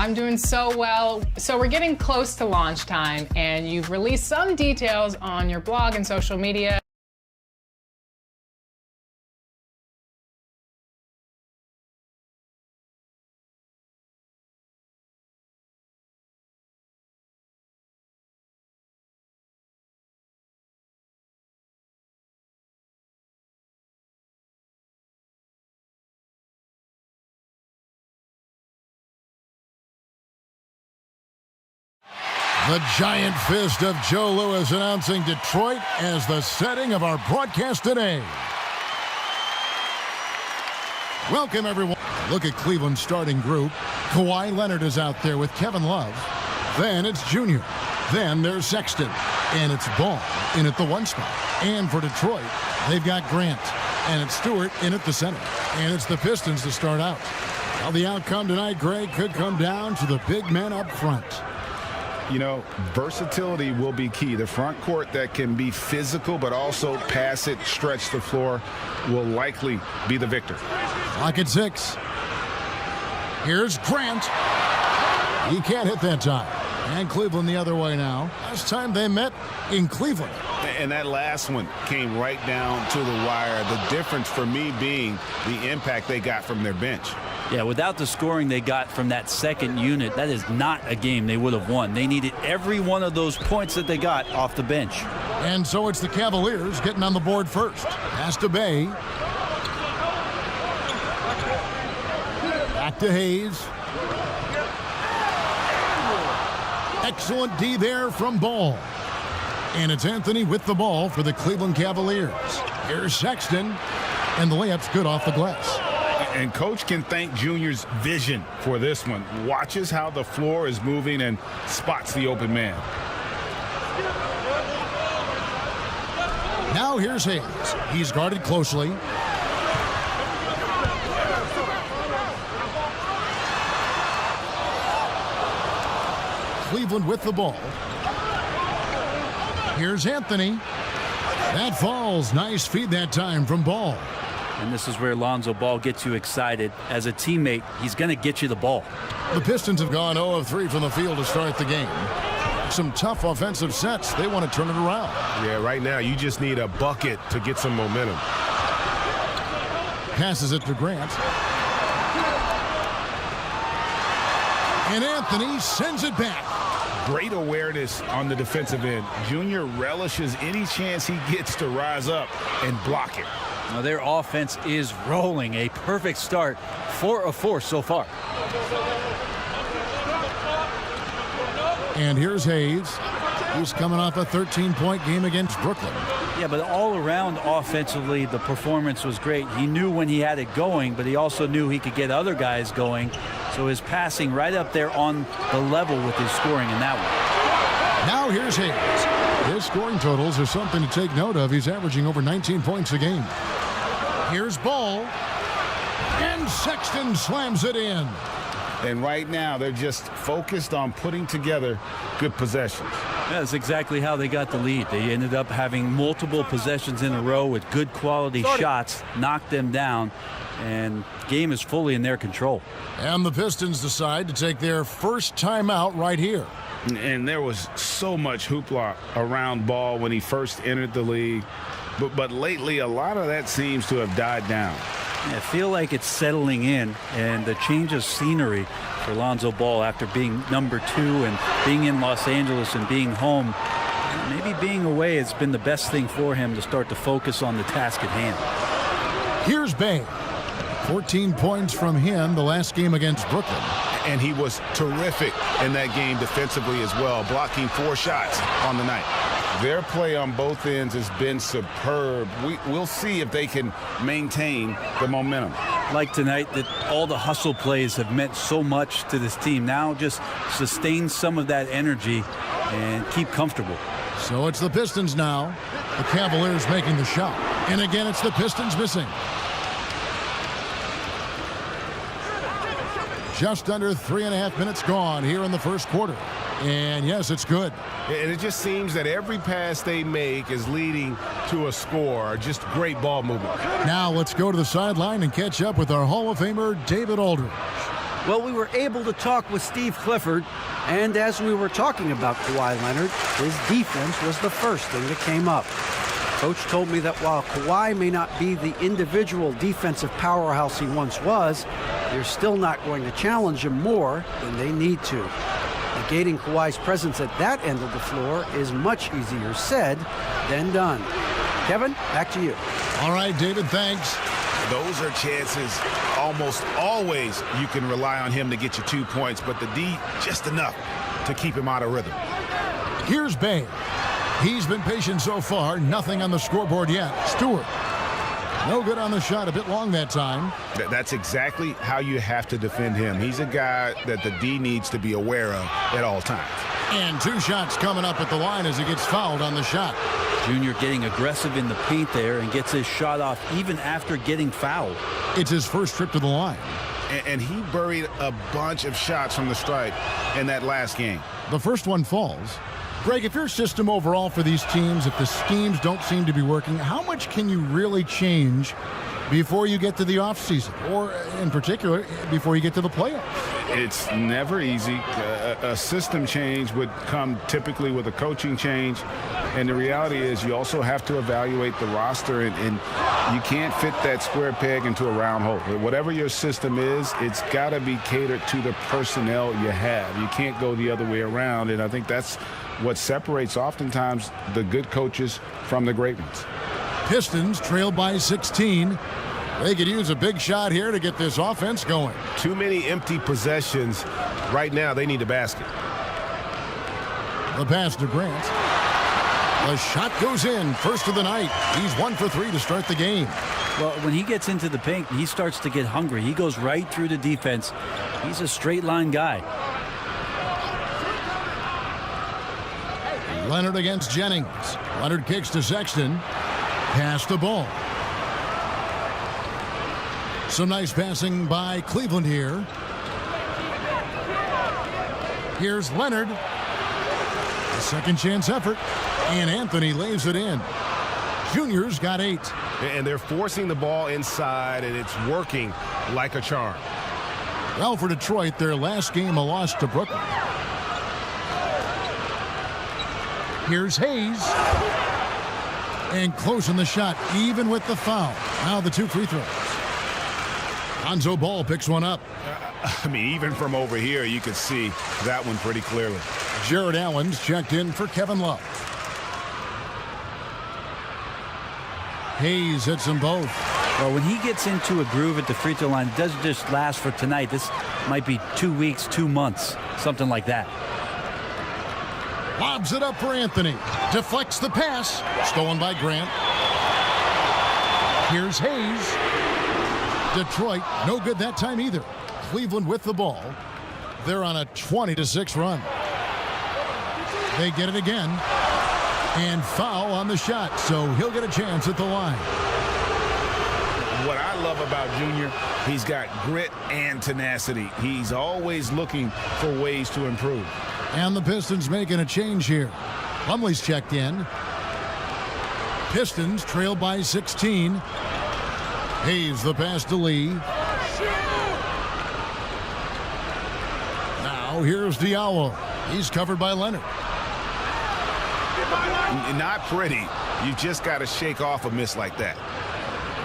I'm doing so well. So we're getting close to launch time, and you've released some details on your blog and social media. The giant fist of Joe Louis announcing Detroit as the setting of our broadcast today. Welcome, everyone. Look at Cleveland's starting group. Kawhi Leonard is out there with Kevin Love. Then it's Junior. Then there's Sexton. And it's Ball in at the 1 spot. And for Detroit, they've got Grant. And it's Stewart in at the center. And it's the Pistons to start out. Well, the outcome tonight, Greg, could come down to the big men up front. You know, versatility will be key. The front court that can be physical but also pass it, stretch the floor will likely be the victor. Clock at 6. Here's Grant. He can't hit that time. And Cleveland the other way now. Last time they met in Cleveland. And that last one came right down to the wire. The difference for me being the impact they got from their bench. Yeah, without the scoring they got from that second unit, that is not a game they would have won. They needed every one of those points that they got off the bench. And so it's the Cavaliers getting on the board first. Pass to Bay. Back to Hayes. Excellent D there from Ball. And it's Anthony with the ball for the Cleveland Cavaliers. Here's Sexton. And the layup's good off the glass. And Coach can thank Junior's vision for this one. Watches how the floor is moving and spots the open man. Now here's Hayes. He's guarded closely. Cleveland with the ball. Here's Anthony. That falls. Nice feed that time from Ball. And this is where Lonzo Ball gets you excited. As a teammate, he's going to get you the ball. The Pistons have gone 0 of 3 from the field to start the game. Some tough offensive sets. They want to turn it around. Yeah, right now you just need a bucket to get some momentum. Passes it to Grant. And Anthony sends it back. Great awareness on the defensive end. Junior relishes any chance he gets to rise up and block it. Now their offense is rolling. A perfect start. 4 of 4 so far. And here's Hayes. He's coming off a 13-point game against Brooklyn. Yeah, but all around offensively, the performance was great. He knew when he had it going, but he also knew he could get other guys going. So his passing right up there on the level with his scoring in that one. Now here's Hayes. His scoring totals are something to take note of. He's averaging over 19 points a game. Here's Ball. And Sexton slams it in. And right now, they're just focused on putting together good possessions. That's exactly how they got the lead. They ended up having multiple possessions in a row with good quality shots, knocked them down, and game is fully in their control. And the Pistons decide to take their first timeout right here. And there was so much hoopla around Ball when he first entered the league. But lately, a lot of that seems to have died down. I feel like it's settling in, and the change of scenery for Lonzo Ball after being number 2 and being in Los Angeles and being home. Maybe being away has been the best thing for him to start to focus on the task at hand. Here's Bay. 14 points from him the last game against Brooklyn. And he was terrific in that game defensively as well, blocking 4 shots on the night. Their play on both ends has been superb. We'll see if they can maintain the momentum. Like tonight, that all the hustle plays have meant so much to this team. Now just sustain some of that energy and keep comfortable. So it's the Pistons now. The Cavaliers making the shot. And again, it's the Pistons missing. Just under 3.5 minutes gone here in the first quarter. And yes, it's good. And it just seems that every pass they make is leading to a score. Just great ball movement. Now let's go to the sideline and catch up with our Hall of Famer, David Aldridge. Well, we were able to talk with Steve Clifford, and as we were talking about Kawhi Leonard, his defense was the first thing that came up. Coach told me that while Kawhi may not be the individual defensive powerhouse he once was, they're still not going to challenge him more than they need to. Negating Kawhi's presence at that end of the floor is much easier said than done. Kevin, back to you. All right, David, thanks. Those are chances almost always you can rely on him to get you 2 points, but the D just enough to keep him out of rhythm. Here's Bane. He's been patient so far. Nothing on the scoreboard yet. Stewart. No good on the shot. A bit long that time. That's exactly how you have to defend him. He's a guy that the D needs to be aware of at all times. And 2 shots coming up at the line as he gets fouled on the shot. Junior getting aggressive in the paint there and gets his shot off even after getting fouled. It's his first trip to the line. And he buried a bunch of shots from the stripe in that last game. The first one falls. Greg, if your system overall for these teams, if the schemes don't seem to be working, how much can you really change before you get to the offseason, or in particular, before you get to the playoffs? It's never easy. A system change would come typically with a coaching change. And the reality is you also have to evaluate the roster, and you can't fit that square peg into a round hole. Whatever your system is, it's got to be catered to the personnel you have. You can't go the other way around, and I think that's what separates oftentimes the good coaches from the great ones. Pistons trail by 16. They could use a big shot here to get this offense going. Too many empty possessions. Right now, they need a basket. The pass to Grant. The shot goes in. First of the night. He's 1 for 3 to start the game. Well, when he gets into the paint, he starts to get hungry. He goes right through the defense. He's a straight line guy. Leonard against Jennings. Leonard kicks to Sexton. Pass the ball. Some nice passing by Cleveland here. Here's Leonard. A second chance effort. And Anthony lays it in. Junior's got 8. And they're forcing the ball inside, and it's working like a charm. Well, for Detroit, their last game a loss to Brooklyn. Here's Hayes. And closing the shot, even with the foul. Now the 2 free throws. Lonzo Ball picks one up. I mean, even from over here, you could see that one pretty clearly. Jared Allen's checked in for Kevin Love. Hayes hits them both. Well, when he gets into a groove at the free throw line, it doesn't just last for tonight. This might be 2 weeks, 2 months, something like that. Lobs it up for Anthony. Deflects the pass. Stolen by Grant. Here's Hayes. Detroit, no good that time either. Cleveland with the ball. They're on a 20-6 run. They get it again. And foul on the shot, so he'll get a chance at the line. What I love about Junior, he's got grit and tenacity. He's always looking for ways to improve. And the Pistons making a change here. Plumlee's checked in. Pistons trail by 16. Hayes the pass to Lee. Now here's Diallo. He's covered by Leonard. Not pretty. You just got to shake off a miss like that.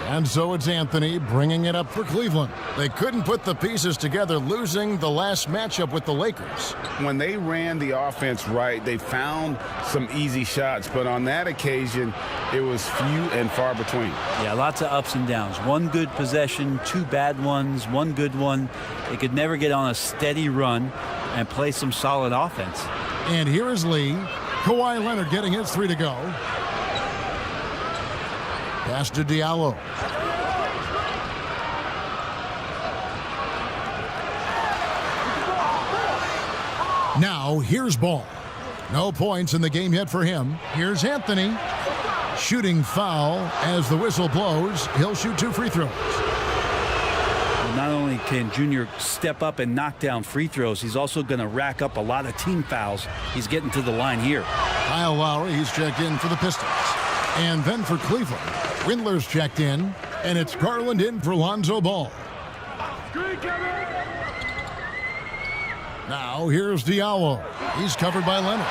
And so it's Anthony bringing it up for Cleveland. They couldn't put the pieces together, losing the last matchup with the Lakers. When they ran the offense right, they found some easy shots, but on that occasion, it was few and far between. Yeah, lots of ups and downs. One good possession, 2 bad ones, 1 good one. They could never get on a steady run and play some solid offense. And here is Lee. Kawhi Leonard getting his 3 to go. Pass to Diallo. Now here's Ball. No points in the game yet for him. Here's Anthony. Shooting foul as the whistle blows. He'll shoot 2 free throws. Not only can Junior step up and knock down free throws, he's also going to rack up a lot of team fouls. He's getting to the line here. Kyle Lowry, he's checked in for the Pistons. And then for Cleveland, Windler's checked in, and it's Garland in for Lonzo Ball. Now here's Diallo. He's covered by Leonard.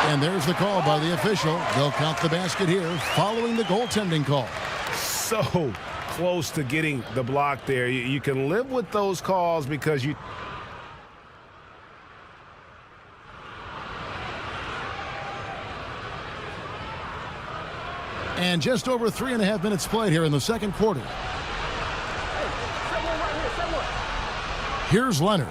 And there's the call by the official. They'll count the basket here following the goaltending call. So close to getting the block there. You can live with those calls because you... And just over 3.5 minutes played here in the second quarter. Here's Leonard.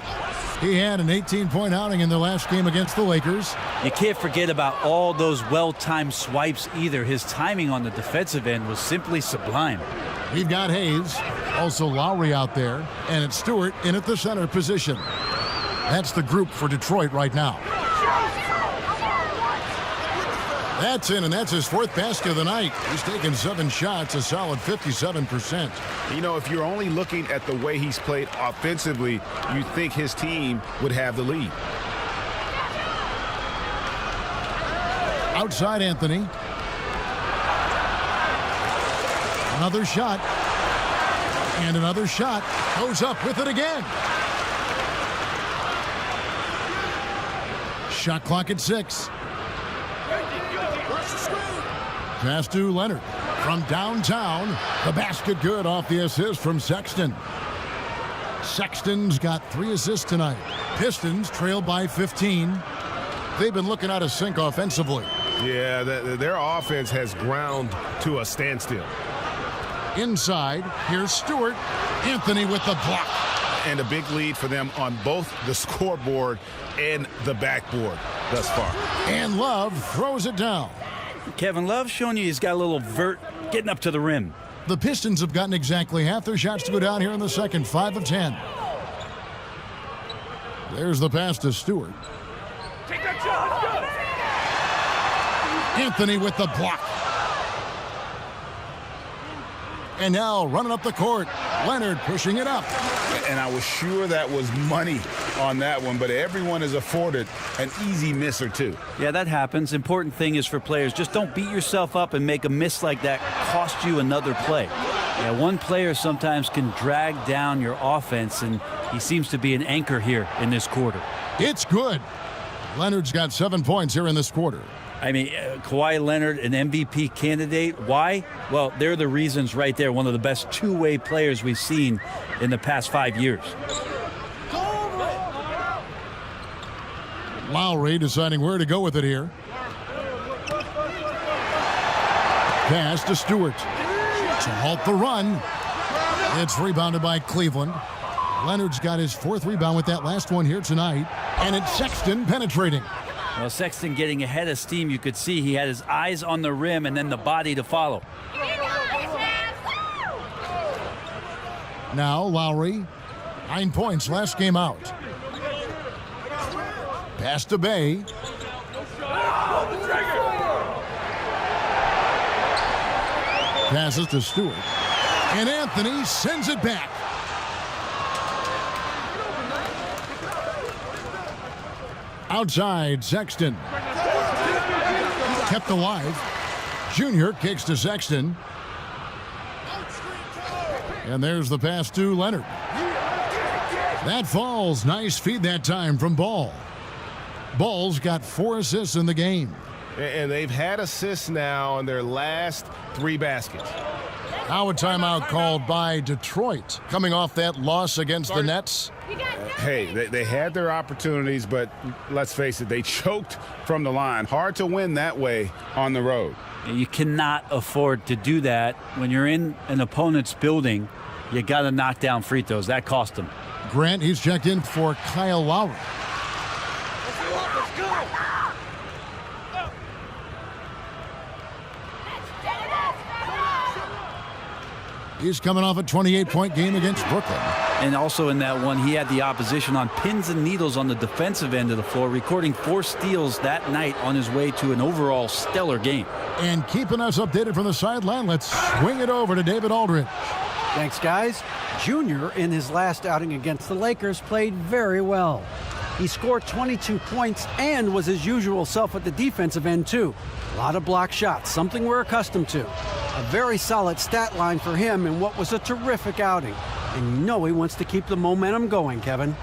He had an 18-point outing in the last game against the Lakers. You can't forget about all those well-timed swipes either. His timing on the defensive end was simply sublime. We've got Hayes, also Lowry out there, and it's Stewart in at the center position. That's the group for Detroit right now. That's in, and that's his fourth basket of the night. He's taken 7 shots, a solid 57%. You know, if you're only looking at the way he's played offensively, you think his team would have the lead. Outside Anthony. Another shot. And another shot. Goes up with it again. Shot clock at 6. Pass to Leonard from downtown. The basket good off the assist from Sexton. Sexton's got 3 assists tonight. Pistons trail by 15. They've been looking out of sync offensively. Yeah, their offense has ground to a standstill. Inside, here's Stewart. Anthony with the block. And a big lead for them on both the scoreboard and the backboard thus far. And Love throws it down. Kevin Love showing you he's got a little vert getting up to the rim. The Pistons have gotten exactly half their shots to go down here in the second, 5 of 10. There's the pass to Stewart. Take that shot, let's go! Anthony with the block. And now running up the court, Leonard pushing it up. And I was sure that was money on that one, but everyone is afforded an easy miss or two. Yeah, that happens. Important thing is for players, just don't beat yourself up and make a miss like that cost you another play. Yeah, one player sometimes can drag down your offense, and he seems to be an anchor here in this quarter. It's good. Leonard's got 7 points here in this quarter. I mean, Kawhi Leonard, an MVP candidate. Why? Well, they're the reasons right there. One of the best two-way players we've seen in the past 5 years. Lowry deciding where to go with it here. Pass to Stewart. To halt the run. It's rebounded by Cleveland. Leonard's got his 4th rebound with that last one here tonight. And it's Sexton penetrating. Well, Sexton getting ahead of steam. You could see he had his eyes on the rim and then the body to follow. Now Lowry, 9 points last game out. Pass to Bay. Passes to Stewart. And Anthony sends it back. Outside, Sexton. Kept alive. Junior kicks to Sexton. And there's the pass to Leonard. That falls. Nice feed that time from Ball. Ball's got 4 assists in the game. And they've had assists now on their last 3 baskets. Now a timeout called by Detroit, coming off that loss against the Nets. Hey, they had their opportunities, but let's face it, they choked from the line. Hard to win that way on the road. You cannot afford to do that. When you're in an opponent's building, you got to knock down free throws. That cost them. Grant, he's checked in for Kyle Lowry. He's coming off a 28-point game against Brooklyn. And also in that one, he had the opposition on pins and needles on the defensive end of the floor, recording 4 steals that night on his way to an overall stellar game. And keeping us updated from the sideline, let's swing it over to David Aldridge. Thanks, guys. Junior, in his last outing against the Lakers, played very well. He scored 22 points and was his usual self at the defensive end, too. A lot of block shots, something we're accustomed to. A very solid stat line for him in what was a terrific outing. And you know he wants to keep the momentum going, Kevin.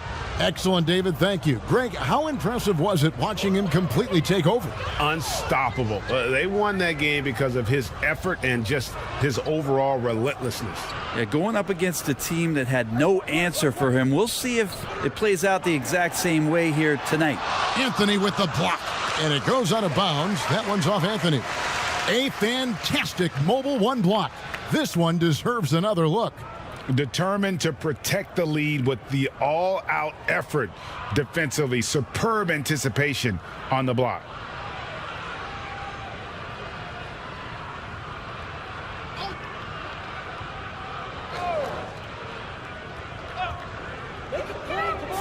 Excellent, David. Thank you. Greg, how impressive was it watching him completely take over? Unstoppable. They won that game because of his effort and just his overall relentlessness. Yeah, going up against a team that had no answer for him. We'll see if it plays out the exact same way here tonight. Anthony with the block, and it goes out of bounds. That one's off Anthony. A fantastic mobile one block. This one deserves another look. Determined to protect the lead with the all-out effort defensively. Superb anticipation on the block.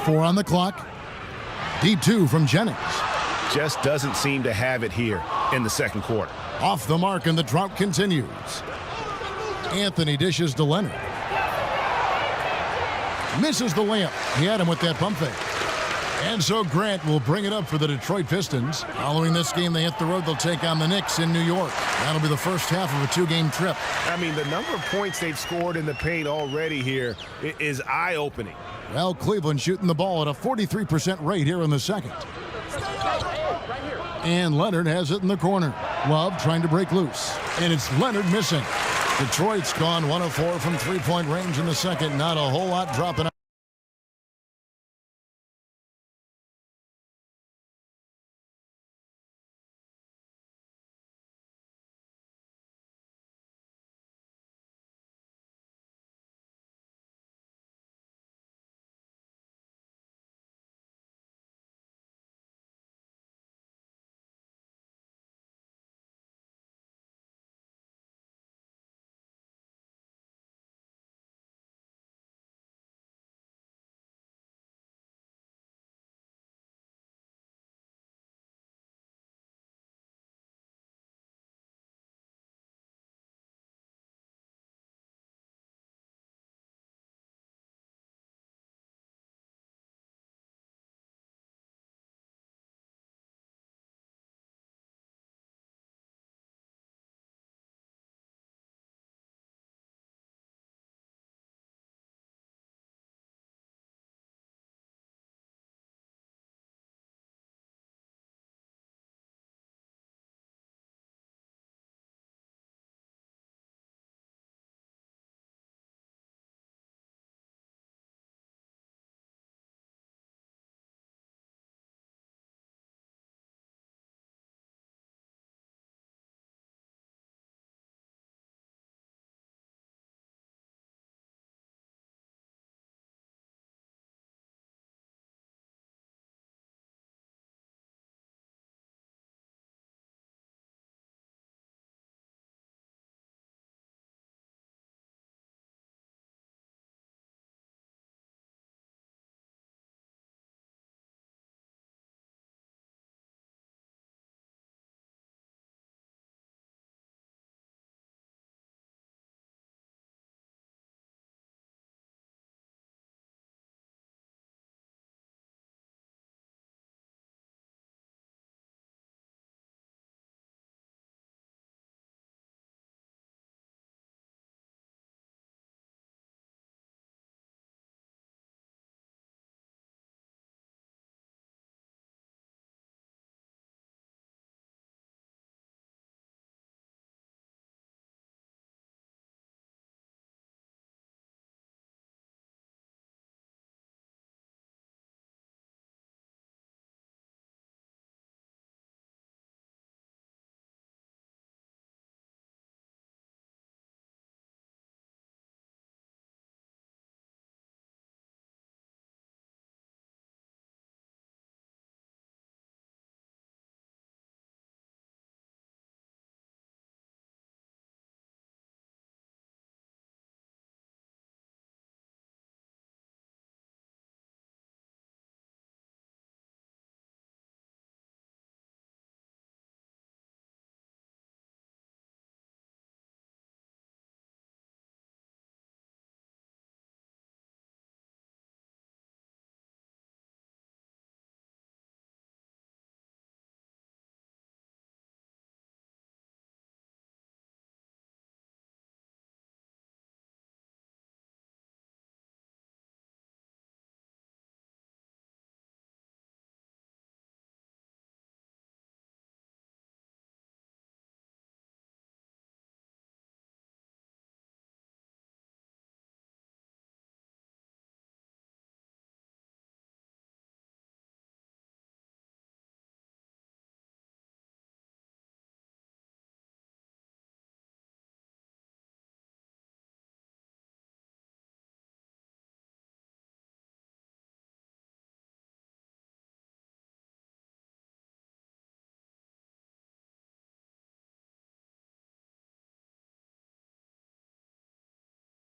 Four on the clock. D2 from Jennings. Just doesn't seem to have it here in the second quarter. Off the mark, and the drought continues. Anthony dishes to Leonard. Misses the layup. He had him with that pump fake. And so Grant will bring it up for the Detroit Pistons. Following this game, they hit the road. They'll take on the Knicks in New York. That'll be the first half of a two-game trip. I mean, the number of points they've scored in the paint already here is eye-opening. Well, Cleveland shooting the ball at a 43% rate here in the second. And Leonard has it in the corner. Love trying to break loose. And it's Leonard missing. Detroit's gone 1 of 4 from three-point range in the second. Not a whole lot dropping out.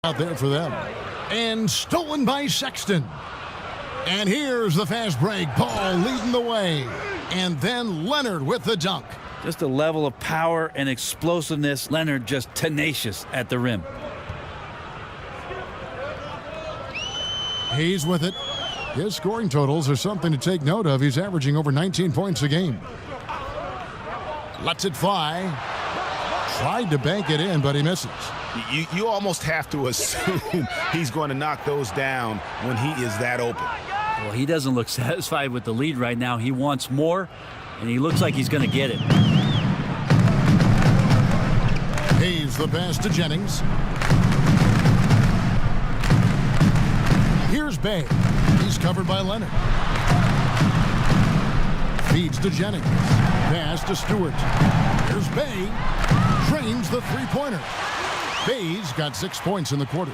out there for them. And stolen by Sexton. And here's the fast break. Ball leading the way. And then Leonard with the dunk. Just a level of power and explosiveness. Leonard just tenacious at the rim. Hayes with it. His scoring totals are something to take note of. He's averaging over 19 points a game. Lets it fly. Tried to bank it in, but he misses. You almost have to assume he's going to knock those down when he is that open. Well, he doesn't look satisfied with the lead right now. He wants more, and he looks like he's going to get it. Hayes the pass to Jennings. Here's Bay. He's covered by Leonard. Feeds to Jennings. Pass to Stewart. Here's Bay. Drains the three-pointer. Bay's got 6 points in the quarter.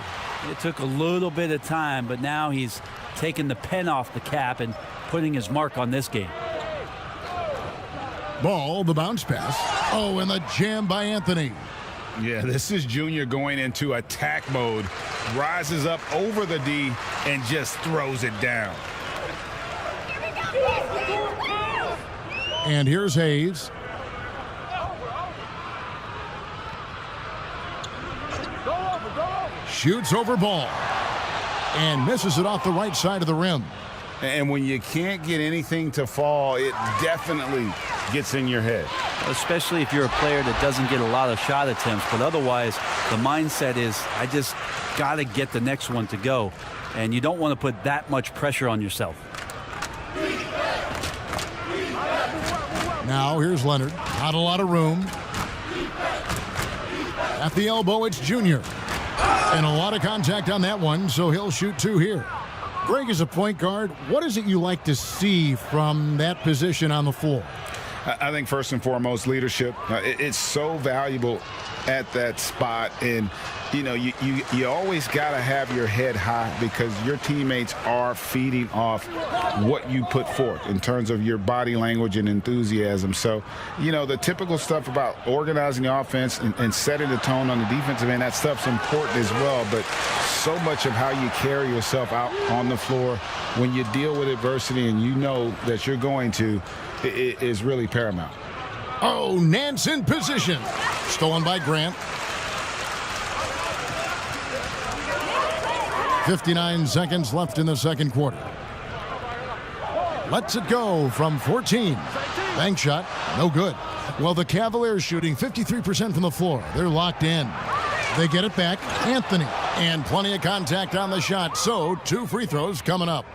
It took a little bit of time, but now he's taking the pen off the cap and putting his mark on this game. Ball, the bounce pass. Oh, and the jam by Anthony. Yeah, this is Junior going into attack mode. Rises up over the D and just throws it down. And here's Hayes. Shoots over Ball. And misses it off the right side of the rim. And when you can't get anything to fall, it definitely gets in your head. Especially if you're a player that doesn't get a lot of shot attempts. But otherwise, the mindset is, I just got to get the next one to go. And you don't want to put that much pressure on yourself. Now here's Leonard. Not a lot of room. At the elbow, it's Junior. And a lot of contact on that one, so he'll shoot two here. Greg, is a point guard, what is it you like to see from that position on the floor? I think first and foremost, leadership. It's so valuable at that spot. And, you know, you always got to have your head high because your teammates are feeding off what you put forth in terms of your body language and enthusiasm. So, you know, the typical stuff about organizing the offense and setting the tone on the defensive end, that stuff's important as well. But so much of how you carry yourself out on the floor when you deal with adversity and you know that you're going to, it is really paramount. Oh, Nance in position. Stolen by Grant. 59 seconds left in the second quarter. Lets it go from 14. Bank shot, no good. Well, the Cavaliers shooting 53% from the floor. They're locked in. They get it back. Anthony. And plenty of contact on the shot. So, 2 free throws coming up.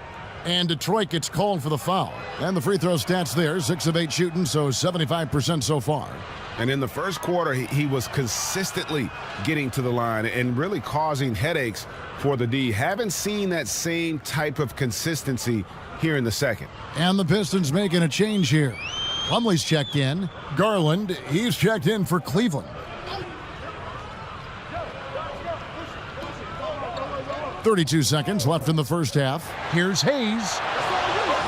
And Detroit gets called for the foul. And the free throw stats there, 6 of 8 shooting, so 75% so far. And in the first quarter, he was consistently getting to the line and really causing headaches for the D. Haven't seen that same type of consistency here in the second. And the Pistons making a change here. Plumlee's checked in. Garland, he's checked in for Cleveland. 32 seconds left in the first half. Here's Hayes.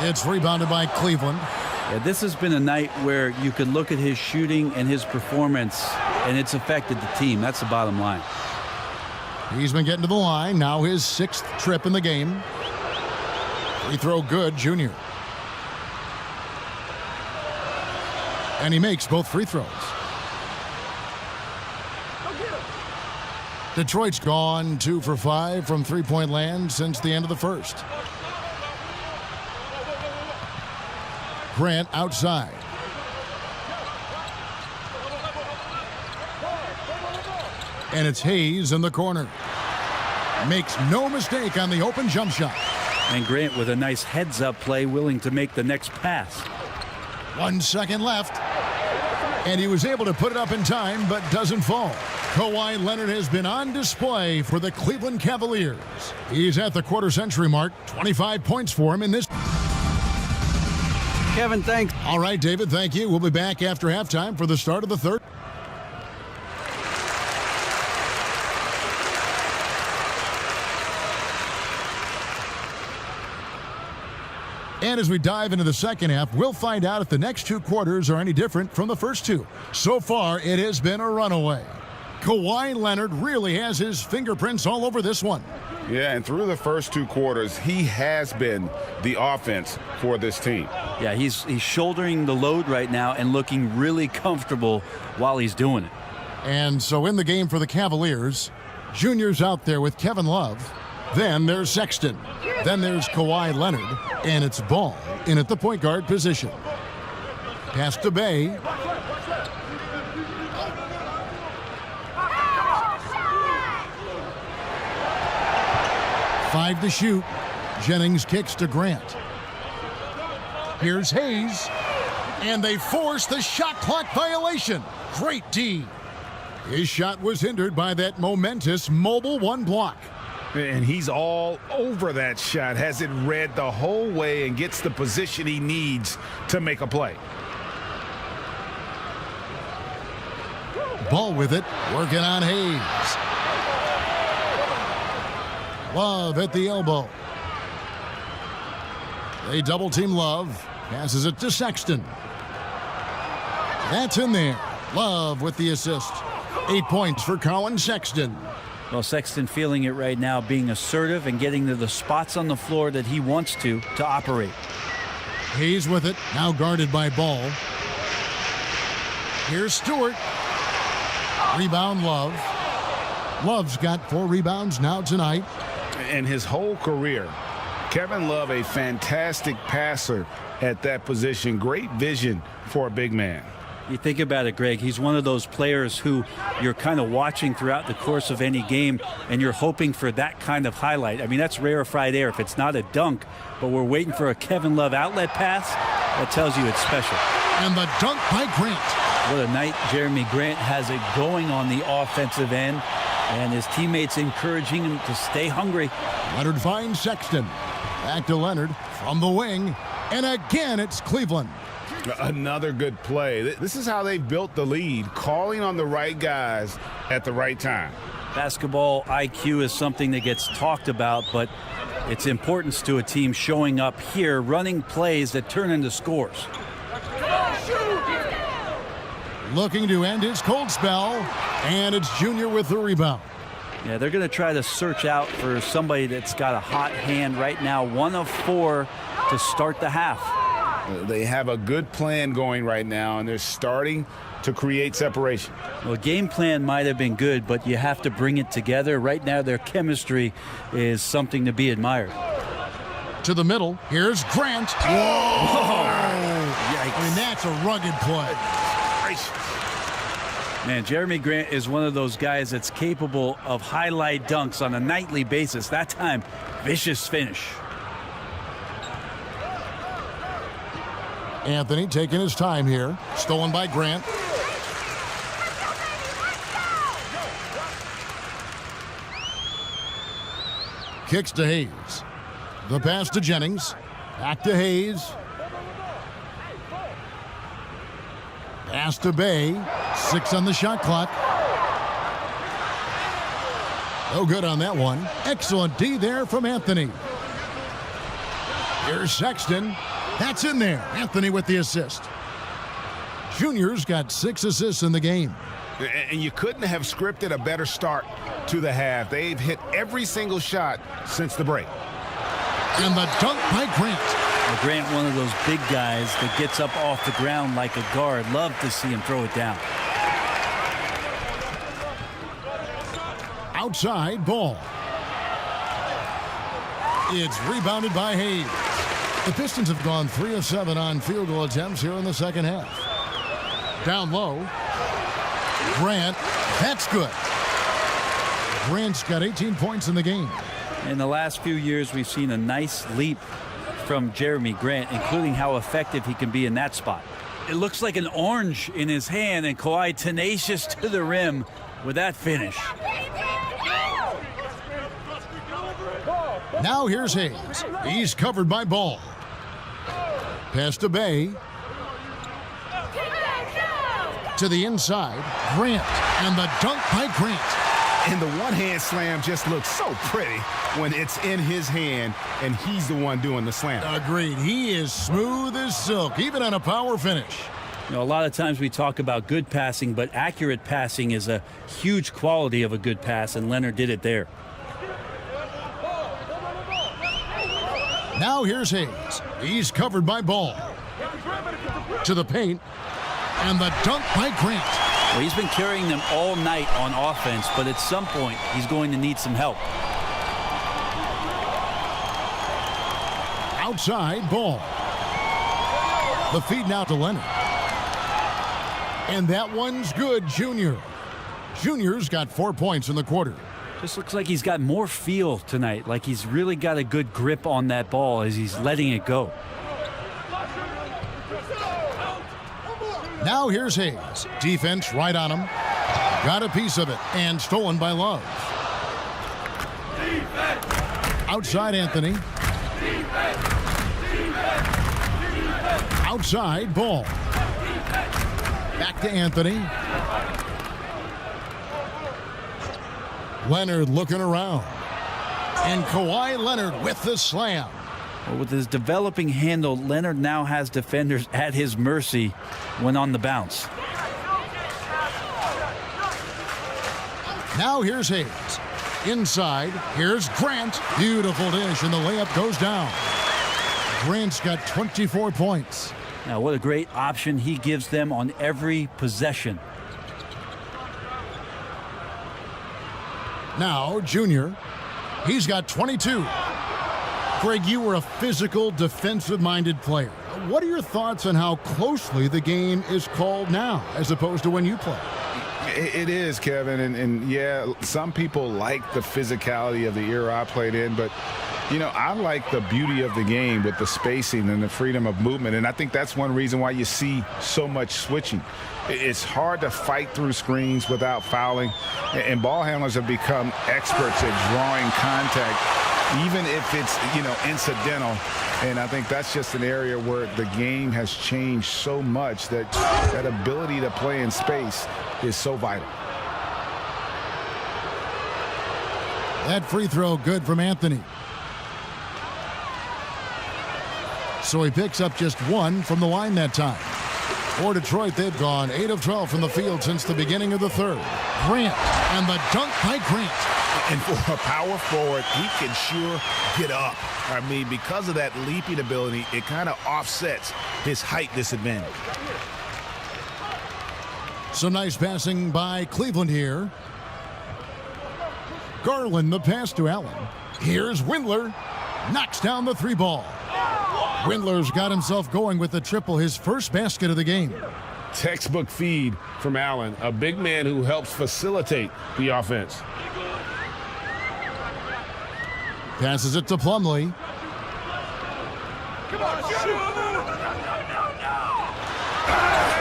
It's rebounded by Cleveland. Yeah, this has been a night where you could look at his shooting and his performance, and it's affected the team. That's the bottom line. He's been getting to the line. Now his 6th trip in the game. Free throw good, Junior. And he makes both free throws. Detroit's gone 2 for 5 from three-point land since the end of the first. Grant outside. And it's Hayes in the corner. Makes no mistake on the open jump shot. And Grant with a nice heads-up play, willing to make the next pass. 1 second left. And he was able to put it up in time, but doesn't fall. Kawhi Leonard has been on display for the Cleveland Cavaliers. He's at the quarter-century mark. 25 points for him in this. Kevin, thanks. All right, David, thank you. We'll be back after halftime for the start of the third. And as we dive into the second half, we'll find out if the next 2 quarters are any different from the first 2. So far, it has been a runaway. Kawhi Leonard really has his fingerprints all over this one. Yeah, and through the first 2 quarters, he has been the offense for this team. Yeah, he's shouldering the load right now and looking really comfortable while he's doing it. And so in the game for the Cavaliers, Junior's out there with Kevin Love. Then there's Sexton. Then there's Kawhi Leonard. And it's Ball in at the point guard position. Pass to Bay. Five to shoot. Jennings kicks to Grant. Here's Hayes. And they force the shot clock violation. Great D. His shot was hindered by that momentous mobile 1 block. And he's all over that shot. Has it read the whole way and gets the position he needs to make a play. Ball with it. Working on Hayes. Love at the elbow. They double team Love. Passes it to Sexton. That's in there. Love with the assist. 8 points for Colin Sexton. Well, Sexton feeling it right now, being assertive and getting to the spots on the floor that he wants to operate. Hayes with it. Now guarded by Ball. Here's Stewart. Rebound Love. Love's got 4 rebounds now tonight. And his whole career, Kevin Love, a fantastic passer at that position. Great vision for a big man. You think about it, Greg, he's one of those players who you're kind of watching throughout the course of any game, and you're hoping for that kind of highlight. I mean, that's rarefied air if it's not a dunk, but we're waiting for a Kevin Love outlet pass. That tells you it's special. And the dunk by Grant. What a night Jeremy Grant has it going on the offensive end, and his teammates encouraging him to stay hungry. Leonard finds Sexton. Back to Leonard from the wing. And again, it's Cleveland. Another good play. This is how they built the lead, calling on the right guys at the right time. Basketball IQ is something that gets talked about, but its importance to a team showing up here, running plays that turn into scores. Looking to end his cold spell, and it's Junior with the rebound. Yeah, they're going to try to search out for somebody that's got a hot hand right now. 1 of 4 to start the half. They have a good plan going right now, and they're starting to create separation. Well, game plan might have been good, but you have to bring it together. Right now, their chemistry is something to be admired. To the middle, here's Grant. Whoa! I mean, that's a rugged play. Man, Jeremy Grant is one of those guys that's capable of highlight dunks on a nightly basis. That time, vicious finish. Anthony taking his time here. Stolen by Grant. Kicks to Hayes. The pass to Jennings. Back to Hayes. Pass to Bay. 6 on the shot clock. No good on that one. Excellent D there from Anthony. Here's Sexton. That's in there. Anthony with the assist. Junior's got 6 assists in the game. And you couldn't have scripted a better start to the half. They've hit every single shot since the break. And the dunk by Grant. Well, Grant, one of those big guys that gets up off the ground like a guard. Love to see him throw it down. Outside Ball. It's rebounded by Hayes. The Pistons have gone 3 of 7 on field goal attempts here in the second half. Down low. Grant. That's good. Grant's got 18 points in the game. In the last few years, we've seen a nice leap from Jeremy Grant, including how effective he can be in that spot. It looks like an orange in his hand, and Kawhi tenacious to the rim with that finish. Now here's Hayes. He's covered by Ball. Pass to Bay. To the inside. Grant. And the dunk by Grant. And the one-hand slam just looks so pretty when it's in his hand and he's the one doing the slam. Agreed. He is smooth as silk, even on a power finish. You know, a lot of times we talk about good passing, but accurate passing is a huge quality of a good pass, and Leonard did it there. Now here's Hayes. He's covered by Ball. To the paint. And the dunk by Grant. Well, he's been carrying them all night on offense, but at some point he's going to need some help. Outside, Ball. The feed now to Leonard. And that one's good, Junior. Junior's got 4 points in the quarter. Just looks like he's got more feel tonight, like he's really got a good grip on that ball as he's letting it go. Now here's Hayes. Defense right on him. Got a piece of it and stolen by Love. Outside Anthony. Outside Ball. Back to Anthony. Leonard looking around. And Kawhi Leonard with the slam. Well, with his developing handle, Leonard now has defenders at his mercy when on the bounce. Now here's Hayes. Inside, here's Grant. Beautiful dish, and the layup goes down. Grant's got 24 points. Now, what a great option he gives them on every possession. Now, Junior. He's got 22. Greg, you were a physical, defensive-minded player. What are your thoughts on how closely the game is called now as opposed to when you played? It is, Kevin, and yeah, some people like the physicality of the era I played in, but you know, I like the beauty of the game with the spacing and the freedom of movement, and I think that's one reason why you see so much switching. It's hard to fight through screens without fouling, and ball handlers have become experts at drawing contact, even if it's, you know, incidental. And I think that's just an area where the game has changed so much that that ability to play in space is so vital. That free throw good from Anthony. So he picks up just one from the line that time. For Detroit, they've gone 8 of 12 from the field since the beginning of the third. Grant, and the dunk by Grant. And for a power forward, he can sure get up. I mean, because of that leaping ability, it kind of offsets his height disadvantage. Some nice passing by Cleveland here. Garland, the pass to Allen. Here's Windler. Knocks down the three ball. Windler's got himself going with the triple, his first basket of the game. Textbook feed from Allen, a big man who helps facilitate the offense. Passes it to Plumlee.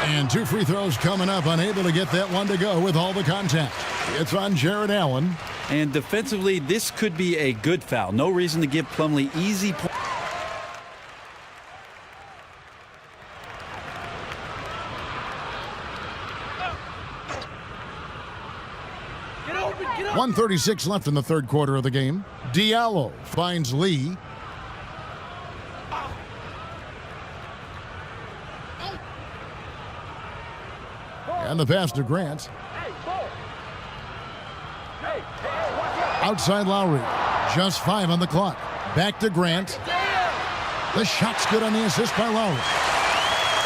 And 2 free throws coming up, unable to get that one to go with all the contact. It's on Jared Allen. And defensively, this could be a good foul. No reason to give Plumlee easy points. 1:36 left in the third quarter of the game. Diallo finds Lee. And the pass to Grant. Outside Lowry. Just 5 on the clock. Back to Grant. The shot's good on the assist by Lowry.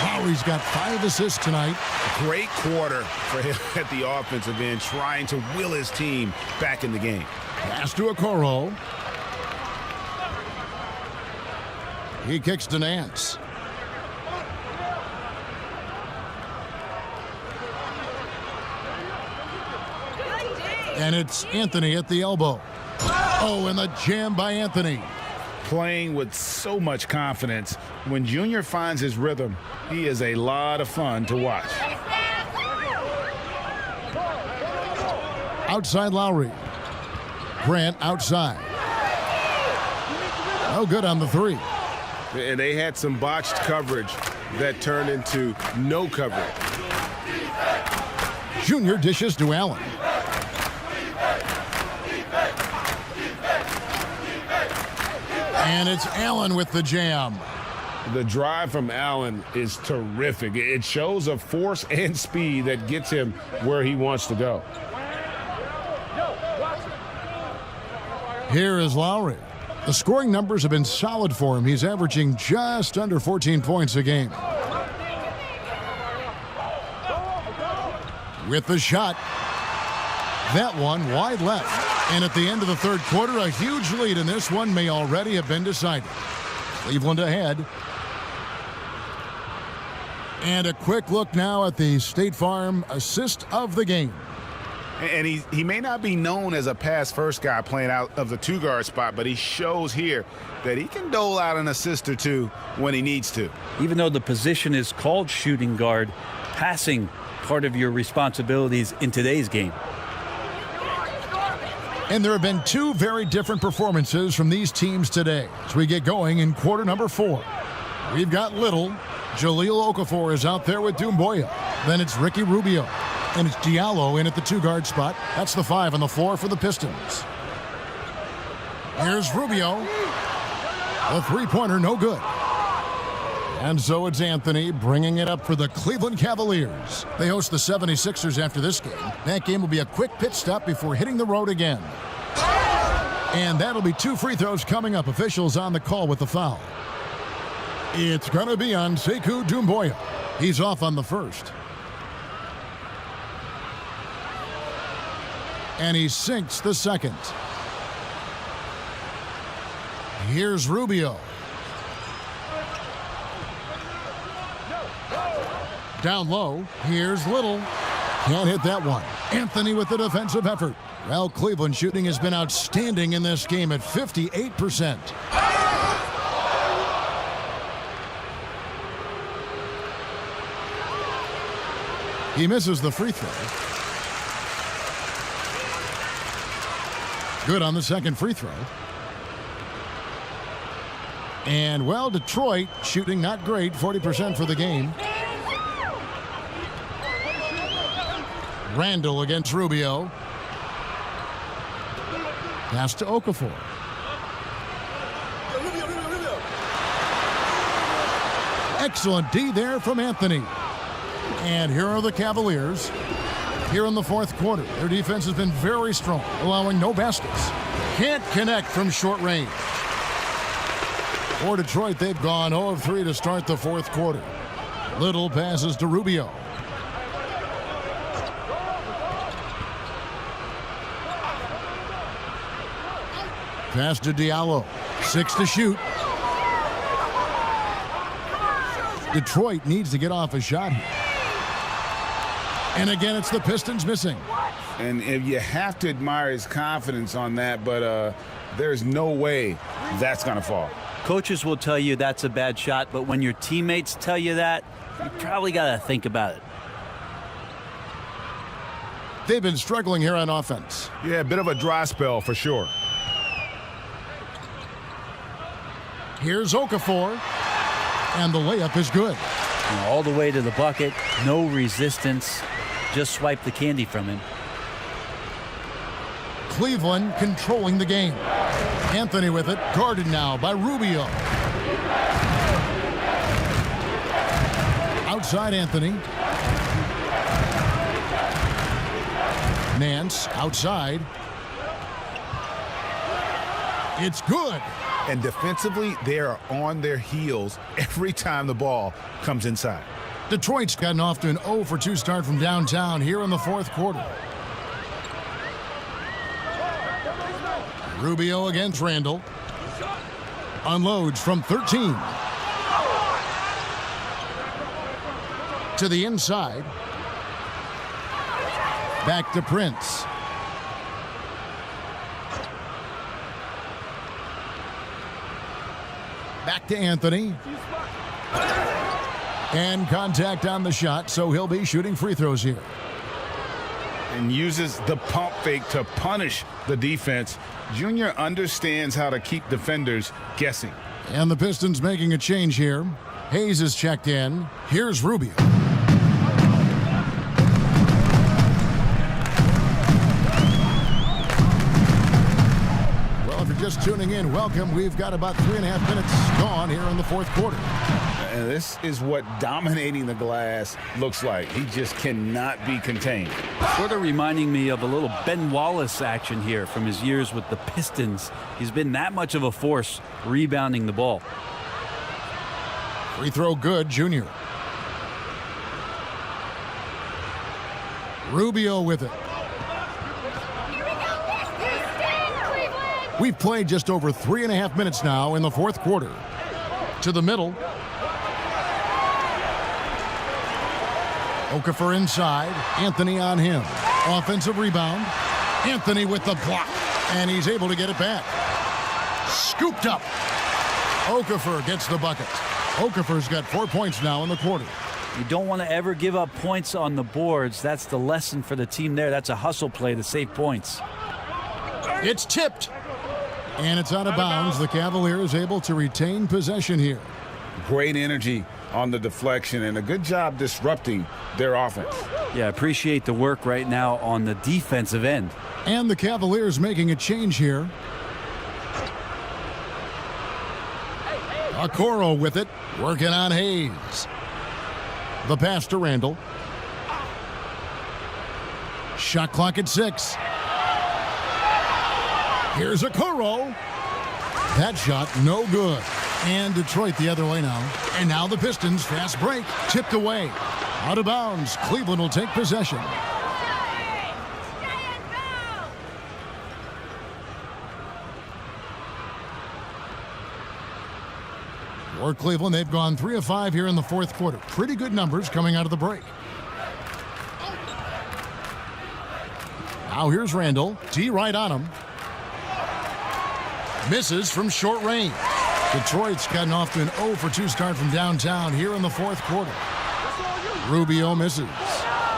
Lowry's got 5 assists tonight. Great quarter for him at the offensive end, trying to will his team back in the game. Pass to Okoro. He kicks to Nance. And it's Anthony at the elbow. Oh, and the jam by Anthony. Playing with so much confidence. When Junior finds his rhythm, he is a lot of fun to watch. Outside Lowry. Grant outside. No good on the 3. And they had some botched coverage that turned into no coverage. Junior dishes to Allen. And it's Allen with the jam. The drive from Allen is terrific. It shows a force and speed that gets him where he wants to go. Here is Lowry. The scoring numbers have been solid for him. He's averaging just under 14 points a game. With the shot. That one wide left. And at the end of the third quarter, a huge lead in this one may already have been decided. Cleveland ahead. And a quick look now at the State Farm assist of the game. And he may not be known as a pass-first guy playing out of the two-guard spot, but he shows here that he can dole out an assist or two when he needs to. Even though the position is called shooting guard, passing part of your responsibilities in today's game. And there have been two very different performances from these teams today as we get going in quarter number 4. We've got Little. Jahlil Okafor is out there with Doumbouya. Then it's Ricky Rubio. And it's Diallo in at the two-guard spot. That's the 5 on the floor for the Pistons. Here's Rubio. A three-pointer, no good. And so it's Anthony bringing it up for the Cleveland Cavaliers. They host the 76ers after this game. That game will be a quick pit stop before hitting the road again. And that'll be 2 free throws coming up. Officials on the call with the foul. It's going to be on Sekou Doumbouya. He's off on the first. And he sinks the second. Here's Rubio. Down low, here's Little. Can't hit that one. Anthony with the defensive effort. Well, Cleveland shooting has been outstanding in this game at 58%. He misses the free throw. Good on the second free throw. And, well, Detroit shooting not great, 40% for the game. Randall against Rubio. Pass to Okafor. Excellent D there from Anthony. And here are the Cavaliers. Here in the fourth quarter, their defense has been very strong, allowing no baskets. Can't connect from short range. For Detroit, they've gone 0 of 3 to start the fourth quarter. Little passes to Rubio. Pass to Diallo. 6 to shoot. Detroit needs to get off a shot here. And again, it's the Pistons missing. And if you have to admire his confidence on that, but there's no way that's going to fall. Coaches will tell you that's a bad shot, but when your teammates tell you that, you probably got to think about it. They've been struggling here on offense. Yeah, a bit of a dry spell for sure. Here's Okafor. And the layup is good. All the way to the bucket, no resistance. Just swipe the candy from him. Cleveland controlling the game. Anthony with it, guarded now by Rubio. Outside Anthony. Nance outside. It's good. And defensively, they are on their heels every time the ball comes inside. Detroit's gotten off to an 0 for 2 start from downtown here in the fourth quarter. Rubio against Randall. Unloads from 13. To the inside. Back to Prince. Back to Anthony. And contact on the shot, so he'll be shooting free throws here. And uses the pump fake to punish the defense. Junior understands how to keep defenders guessing. And the Pistons making a change here. Hayes is checked in. Here's Rubio. Well, if you're just tuning in, welcome. We've got about 3.5 minutes gone here in the fourth quarter. And this is what dominating the glass looks like. He just cannot be contained. Sort of reminding me of a little Ben Wallace action here from his years with the Pistons. He's been that much of a force rebounding the ball. Free throw good, Junior. Rubio with it. We've played just over 3.5 minutes now in the fourth quarter. To the middle. Okafor inside. Anthony on him. Offensive rebound. Anthony with the block. And he's able to get it back. Scooped up. Okafor gets the bucket. Okafor's got 4 points now in the quarter. You don't want to ever give up points on the boards. That's the lesson for the team there. That's a hustle play to save points. It's tipped. And it's out of bounds. The Cavaliers able to retain possession here. Great energy on the deflection and a good job disrupting their offense. Yeah, appreciate the work right now on the defensive end. And the Cavaliers making a change here. Okoro with it, working on Hayes. The pass to Randall. Shot clock at 6. Here's Okoro. That shot no good. And Detroit the other way now. And now the Pistons, fast break, tipped away. Out of bounds, Cleveland will take possession. For Cleveland, they've gone 3 of 5 here in the fourth quarter. Pretty good numbers coming out of the break. Now here's Randall. T right on him. Misses from short range. Detroit's gotten off to an 0 for 2 start from downtown here in the fourth quarter. Rubio misses.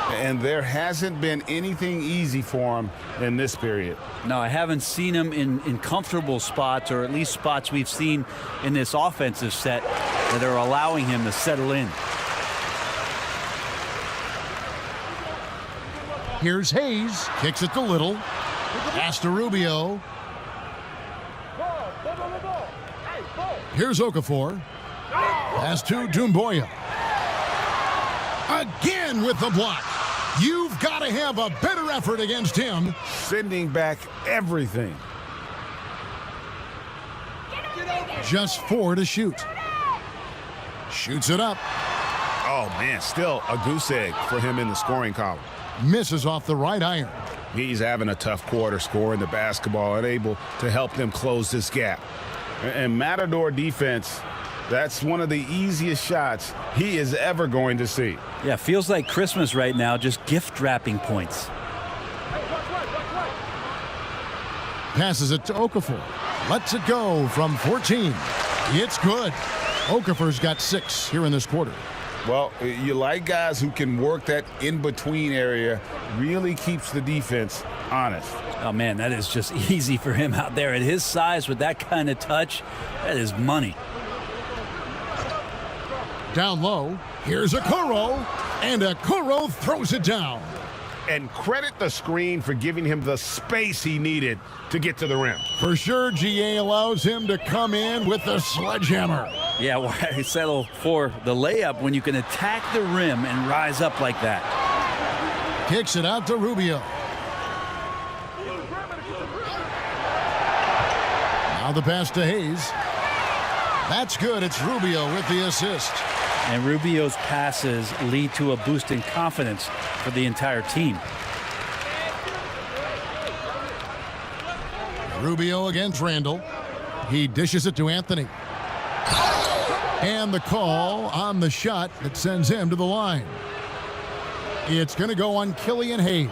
And there hasn't been anything easy for him in this period. No, I haven't seen him in comfortable spots, or at least spots we've seen in this offensive set that are allowing him to settle in. Here's Hayes. Kicks it to Little. Pass to Rubio. Here's Okafor. Pass to Doumbouya. Again with the block. You've got to have a better effort against him. Sending back everything. Just 4 to shoot. Shoots it up. Oh, man, still a goose egg for him in the scoring column. Misses off the right iron. He's having a tough quarter scoring the basketball and able to help them close this gap. And Matador defense, that's one of the easiest shots he is ever going to see. Yeah, feels like Christmas right now, just gift wrapping points. Passes it to Okafor. Lets it go from 14. It's good. Okafor's got 6 here in this quarter. Well, you like guys who can work that in-between area, really keeps the defense honest. Oh, man, that is just easy for him out there. At his size, with that kind of touch, that is money. Down low, here's Okoro, and Okoro throws it down. And credit the screen for giving him the space he needed to get to the rim. For sure, GA allows him to come in with the sledgehammer. Yeah, why settle for the layup when you can attack the rim and rise up like that? Kicks it out to Rubio. Now the pass to Hayes. That's good. It's Rubio with the assist. And Rubio's passes lead to a boost in confidence for the entire team. Rubio against Randall. He dishes it to Anthony. And the call on the shot that sends him to the line. It's going to go on Killian Hayes.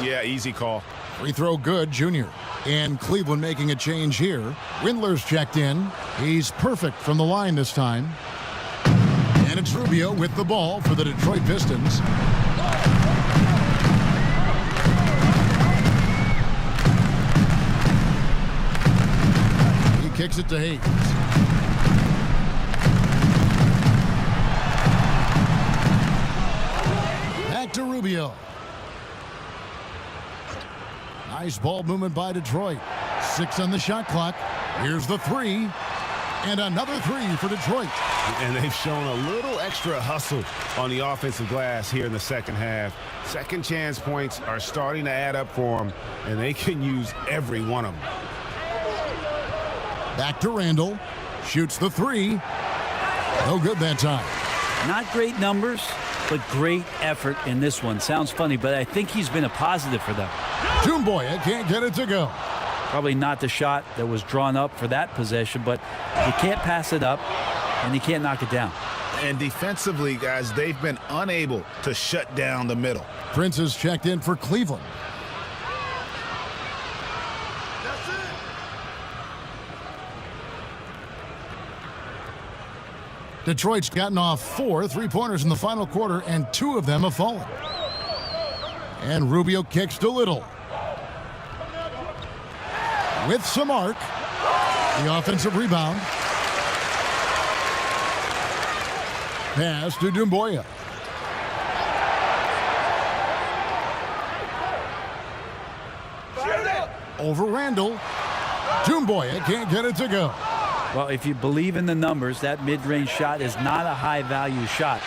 Yeah, easy call. Free throw good, Junior. And Cleveland making a change here. Windler's checked in. He's perfect from the line this time. And it's Rubio with the ball for the Detroit Pistons. He kicks it to Hayes. Back to Rubio. Nice ball movement by Detroit. 6 on the shot clock. Here's the 3. And another 3 for Detroit. And they've shown a little extra hustle on the offensive glass here in the second half. Second chance points are starting to add up for them, and they can use every one of them. Back to Randall. Shoots the three. No good that time. Not great numbers, but great effort in this one. Sounds funny, but I think he's been a positive for them. Doumbouya can't get it to go. Probably not the shot that was drawn up for that possession, but you can't pass it up, and you can't knock it down. And defensively, guys, they've been unable to shut down the middle. Prince is checked in for Cleveland. Detroit's gotten off 4 3-pointers in the final quarter, and 2 of them have fallen. And Rubio kicks to Little. With some arc. The offensive rebound. Pass to Doumbouya. Over Randall. Doumbouya can't get it to go. Well, if you believe in the numbers, that mid-range shot is not a high-value shot,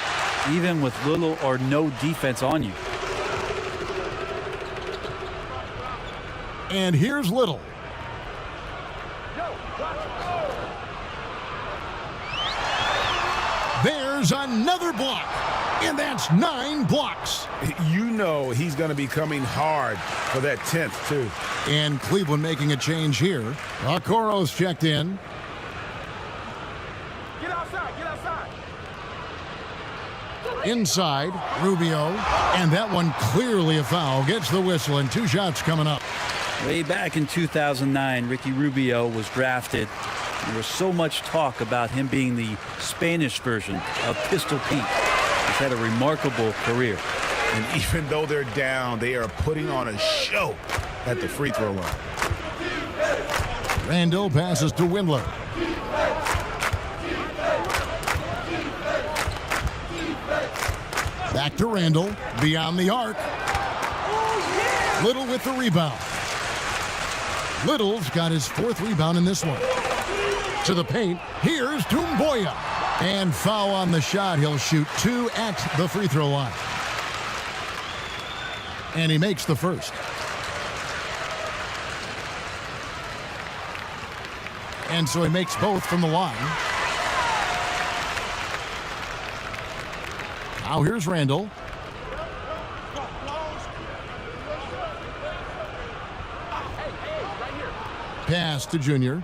even with little or no defense on you. And here's Little. There's another block. And that's 9 blocks. You know he's going to be coming hard for that 10th, too. And Cleveland making a change here. Okoro's checked in. Get outside, get outside. Inside, Rubio. And that one clearly a foul. Gets the whistle, and 2 shots coming up. Way back in 2009, Ricky Rubio was drafted. There was so much talk about him being the Spanish version of Pistol Pete. He's had a remarkable career. And even though they're down, they are putting on a show at the free throw line. Randall passes to Windler. Back to Randall. Beyond the arc. Little with the rebound. Little's got his 4th rebound in this one. To the paint. Here's Doumbouya. And foul on the shot. He'll shoot 2 at the free throw line. And he makes the first. And so he makes both from the line. Now here's Randall. Pass to Junior.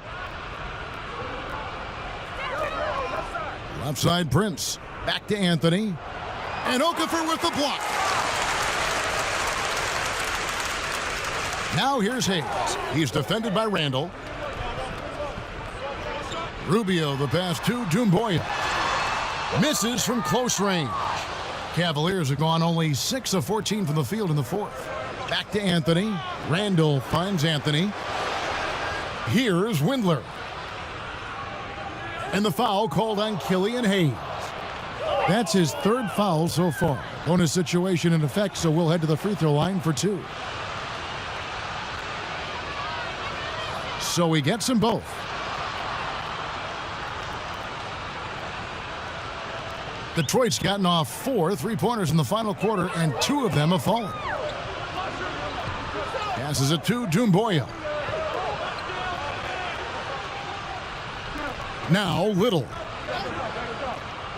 Left side Prince. Back to Anthony. And Okafor with the block. Now here's Hayes. He's defended by Randall. Rubio the pass to Doumbouya. Misses from close range. Cavaliers have gone only 6 of 14 from the field in the 4th. Back to Anthony. Randall finds Anthony. Here's Windler. And the foul called on Killian Hayes. That's his 3rd foul so far. Bonus situation in effect, so we'll head to the free throw line for 2. So he gets them both. Detroit's gotten off 4 3-pointers in the final quarter, and 2 of them have fallen. Passes it to Doumbouya. Now Little.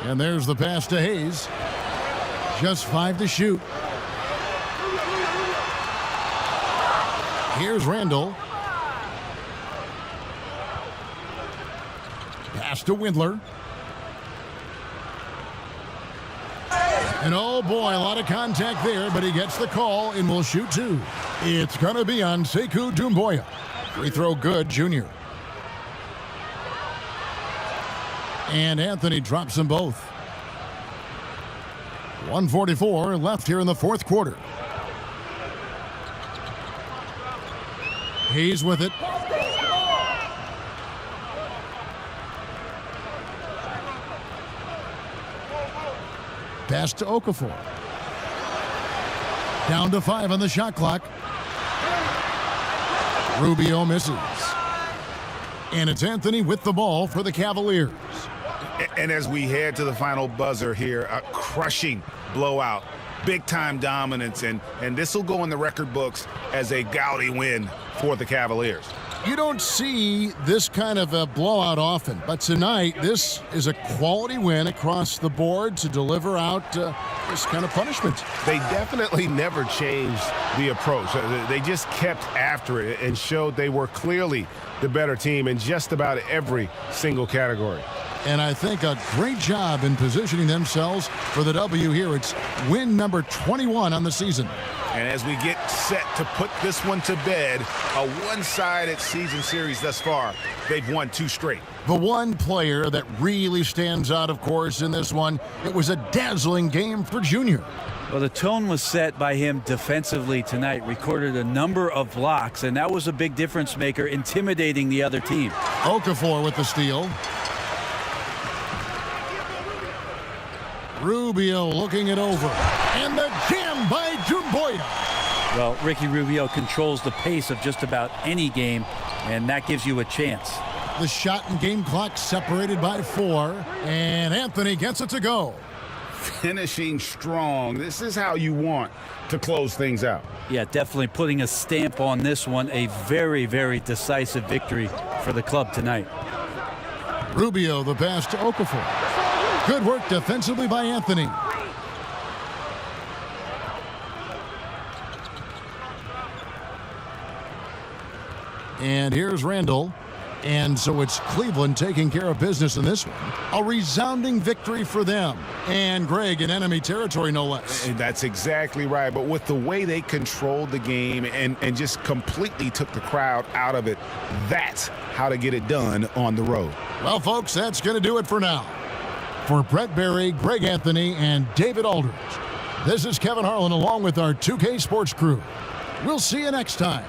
And there's the pass to Hayes. Just 5 to shoot. Here's Randall. Pass to Windler. And oh boy, a lot of contact there, but he gets the call and will shoot 2. It's going to be on Sekou Doumbouya. Free throw good, Junior. And Anthony drops them both. 1:44 left here in the 4th quarter. Hayes with it. Pass to Okafor. Down to 5 on the shot clock. Rubio misses. And it's Anthony with the ball for the Cavaliers. And as we head to the final buzzer here, a crushing blowout, big-time dominance, and this will go in the record books as a gaudy win for the Cavaliers. You don't see this kind of a blowout often, but tonight this is a quality win across the board to deliver out this kind of punishment. They definitely never changed the approach. They just kept after it and showed they were clearly the better team in just about every single category. And I think a great job in positioning themselves for the W here. It's win number 21 on the season. And as we get set to put this one to bed, a one-sided season series thus far. They've won 2 straight. The one player that really stands out, of course, in this one, it was a dazzling game for Junior. Well, the tone was set by him defensively tonight. Recorded a number of blocks, and that was a big difference maker, intimidating the other team. Okafor with the steal. Rubio looking it over. And the jam by Doumbouya. Well, Ricky Rubio controls the pace of just about any game, and that gives you a chance. The shot and game clock separated by 4, and Anthony gets it to go. Finishing strong. This is how you want to close things out. Yeah, definitely putting a stamp on this one. A very, very decisive victory for the club tonight. Rubio the pass to Okafor. Good work defensively by Anthony. And here's Randall. And so it's Cleveland taking care of business in this one. A resounding victory for them. And Greg in enemy territory, no less. And that's exactly right. But with the way they controlled the game and just completely took the crowd out of it, that's how to get it done on the road. Well, folks, that's going to do it for now. For Brett Berry, Greg Anthony, and David Aldridge, this is Kevin Harlan along with our 2K Sports crew. We'll see you next time.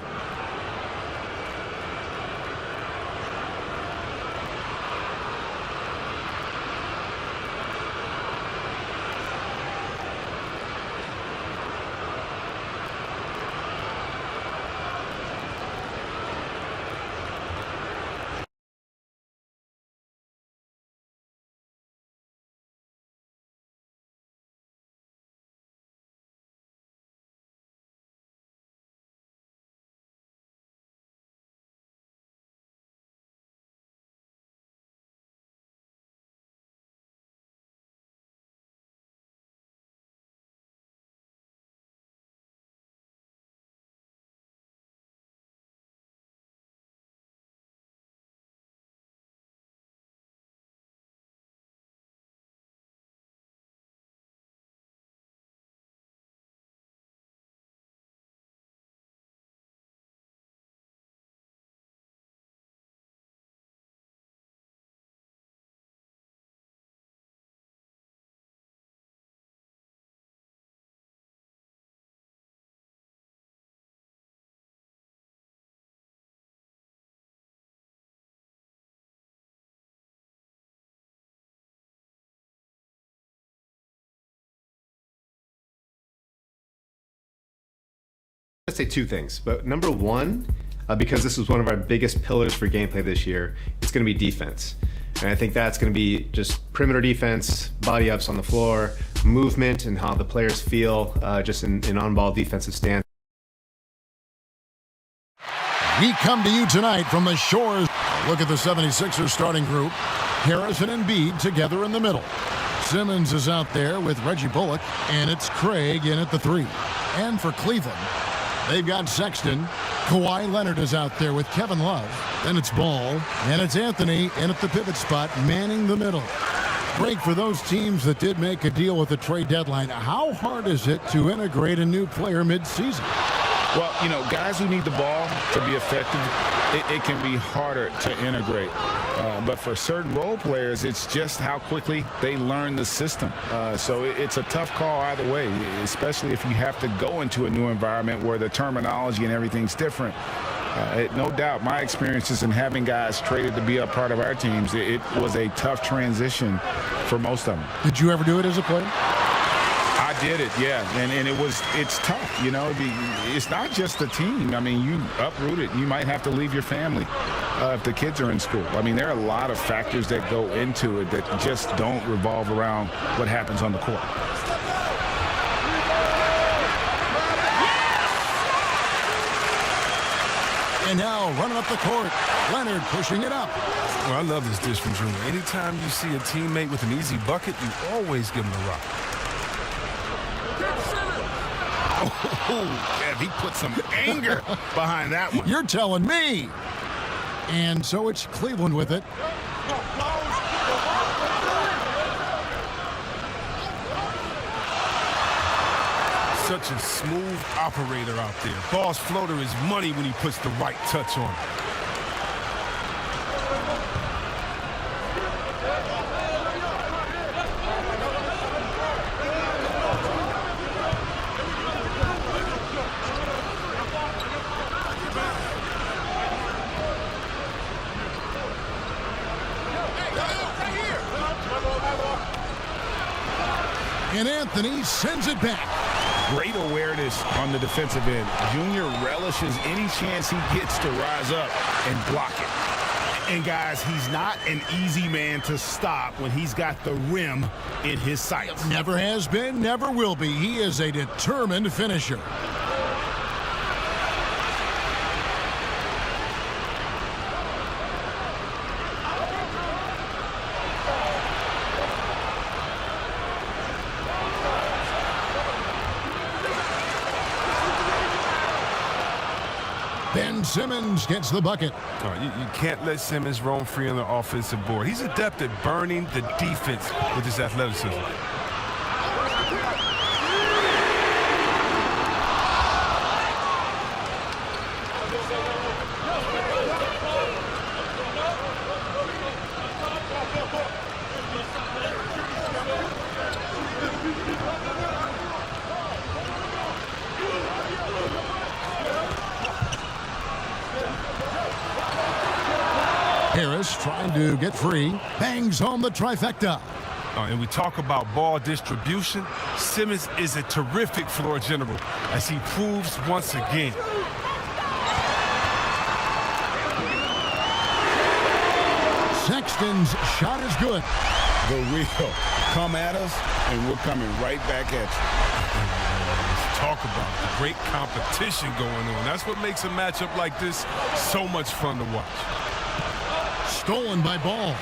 I'd say 2 things, but number 1, because this was one of our biggest pillars for gameplay this year, it's going to be defense. And I think that's going to be just perimeter defense, body ups on the floor, movement, and how the players feel just in on-ball defensive stance. We come to you tonight from the shores. Look at the 76ers starting group. Harrison and Embiid together in the middle. Simmons is out there with Reggie Bullock, and it's Craig in at the 3. And for Cleveland, they've got Sexton. Kawhi Leonard is out there with Kevin Love. Then it's Ball, and it's Anthony in at the pivot spot, manning the middle. Break for those teams that did make a deal with the trade deadline. How hard is it to integrate a new player mid-season? Well, you know, guys who need the ball to be effective, it can be harder to integrate. But for certain role players, it's just how quickly they learn the system. So it's a tough call either way, especially if you have to go into a new environment where the terminology and everything's different. No doubt, my experiences in having guys traded to be a part of our teams, it was a tough transition for most of them. Did you ever do it as a player? I did it, yeah, and it's tough, you know. It's not just the team. I mean, you uproot it. You might have to leave your family. if the kids are in school. I mean, there are a lot of factors that go into it that just don't revolve around what happens on the court. And now running up the court, Leonard pushing it up. Well, I love this dish from Junior. Anytime you see a teammate with an easy bucket, you always give him the rock. Oh, yeah, he put some anger behind that one. You're telling me. And so it's Cleveland with it. Such a smooth operator out there. Ball's floater is money when he puts the right touch on it. And Anthony sends it back. Great awareness on the defensive end. Junior relishes any chance he gets to rise up and block it. And guys, he's not an easy man to stop when he's got the rim in his sights. Never has been, never will be. He is a determined finisher. Ben Simmons gets the bucket. You can't let Simmons roam free on the offensive board. He's adept at burning the defense with his athleticism. Harris trying to get free. Bangs home the trifecta. And we talk about ball distribution. Simmons is a terrific floor general, as he proves once again. Sexton's shot is good. The real come at us, and we're coming right back at you. Talk about the great competition going on. That's what makes a matchup like this so much fun to watch. Stolen by Ball.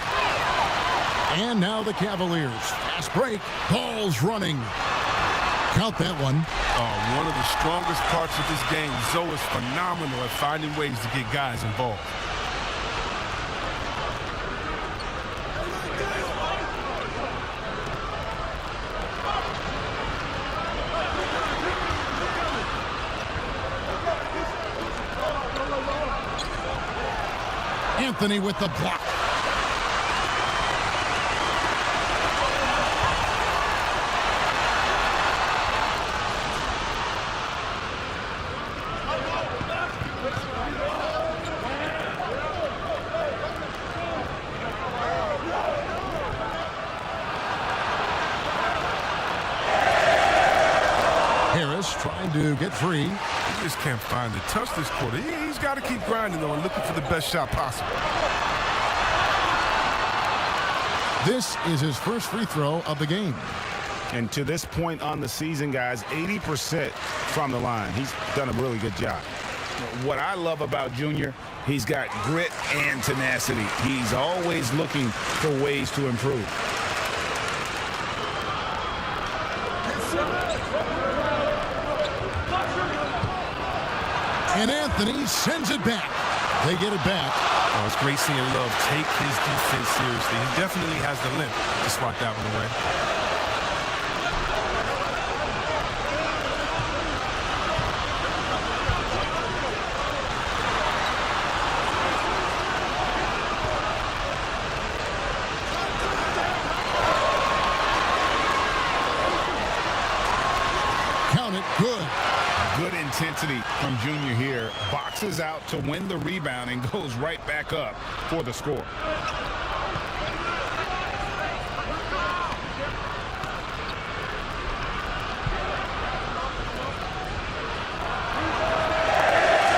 And now the Cavaliers. Fast break. Ball's running. Count that one. One of the strongest parts of this game. Zoe is phenomenal at finding ways to get guys involved. Anthony with the block. Harris trying to get free. He just can't find the touch this quarter. He's got to keep grinding, though, and looking for the best shot possible. This is his first free throw of the game. And to this point on the season, guys, 80% from the line. He's done a really good job. What I love about Junior, he's got grit and tenacity. He's always looking for ways to improve. And Anthony sends it back. They get it back. Oh, it's great seeing Love take his defense seriously. He definitely has the limp to swat that one away. Count it. Good. Good intensity from Junior here. Boxes out to win the rebound and goes right back up for the score.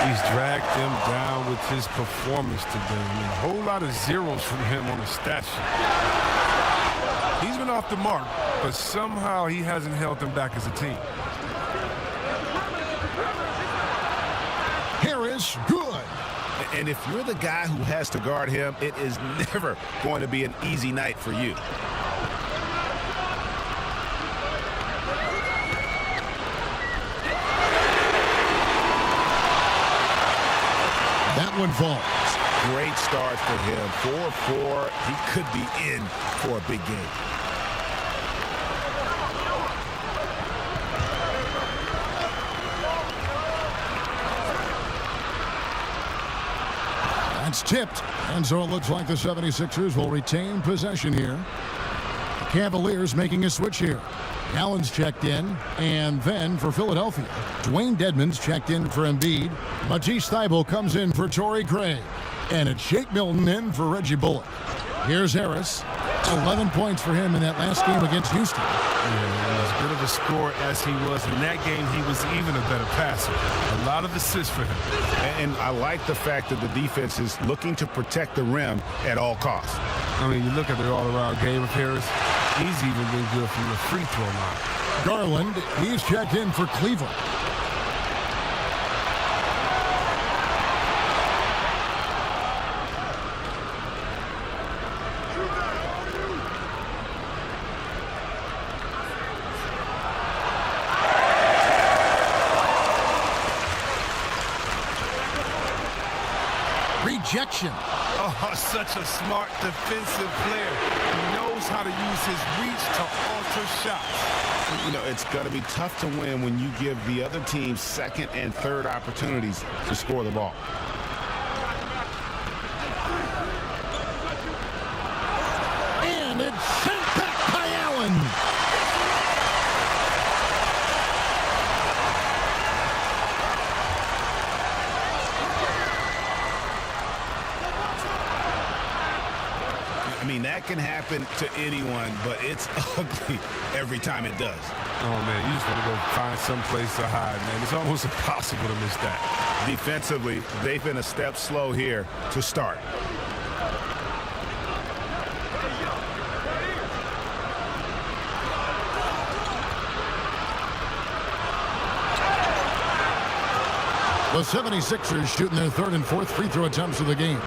He's dragged them down with his performance today. I mean, a whole lot of zeros from him on the stat sheet. He's been off the mark, but somehow he hasn't held them back as a team. Harris, good. And if you're the guy who has to guard him, it is never going to be an easy night for you. That one falls. Great start for him. 4-4. He could be in for a big game. That's tipped. And so it looks like the 76ers will retain possession here. The Cavaliers making a switch here. Allen's checked in, and then for Philadelphia, Dwayne Dedmon's checked in for Embiid. Matisse Thybulle comes in for Torrey Craig, and it's Shake Milton in for Reggie Bullock. Here's Harris, 11 points for him in that last game against Houston. Yeah, as good of a scorer as he was in that game, he was even a better passer. A lot of assists for him. And I like the fact that the defense is looking to protect the rim at all costs. I mean, you look at the all-around game of Harris, he's even been good from the free throw line. Garland, he's checked in for Cleveland. Rejection. Oh, such a smart defensive player. He knows how to use his reach to alter shots. You know, it's going to be tough to win when you give the other team second and third opportunities to score the ball. And it's sent back by Allen. I mean, that can happen to anyone, but it's ugly every time it does. Oh, man, you just want to go find some place to hide, man. It's almost impossible to miss that. Defensively, they've been a step slow here to start. The 76ers shooting their third and fourth free throw attempts of the game.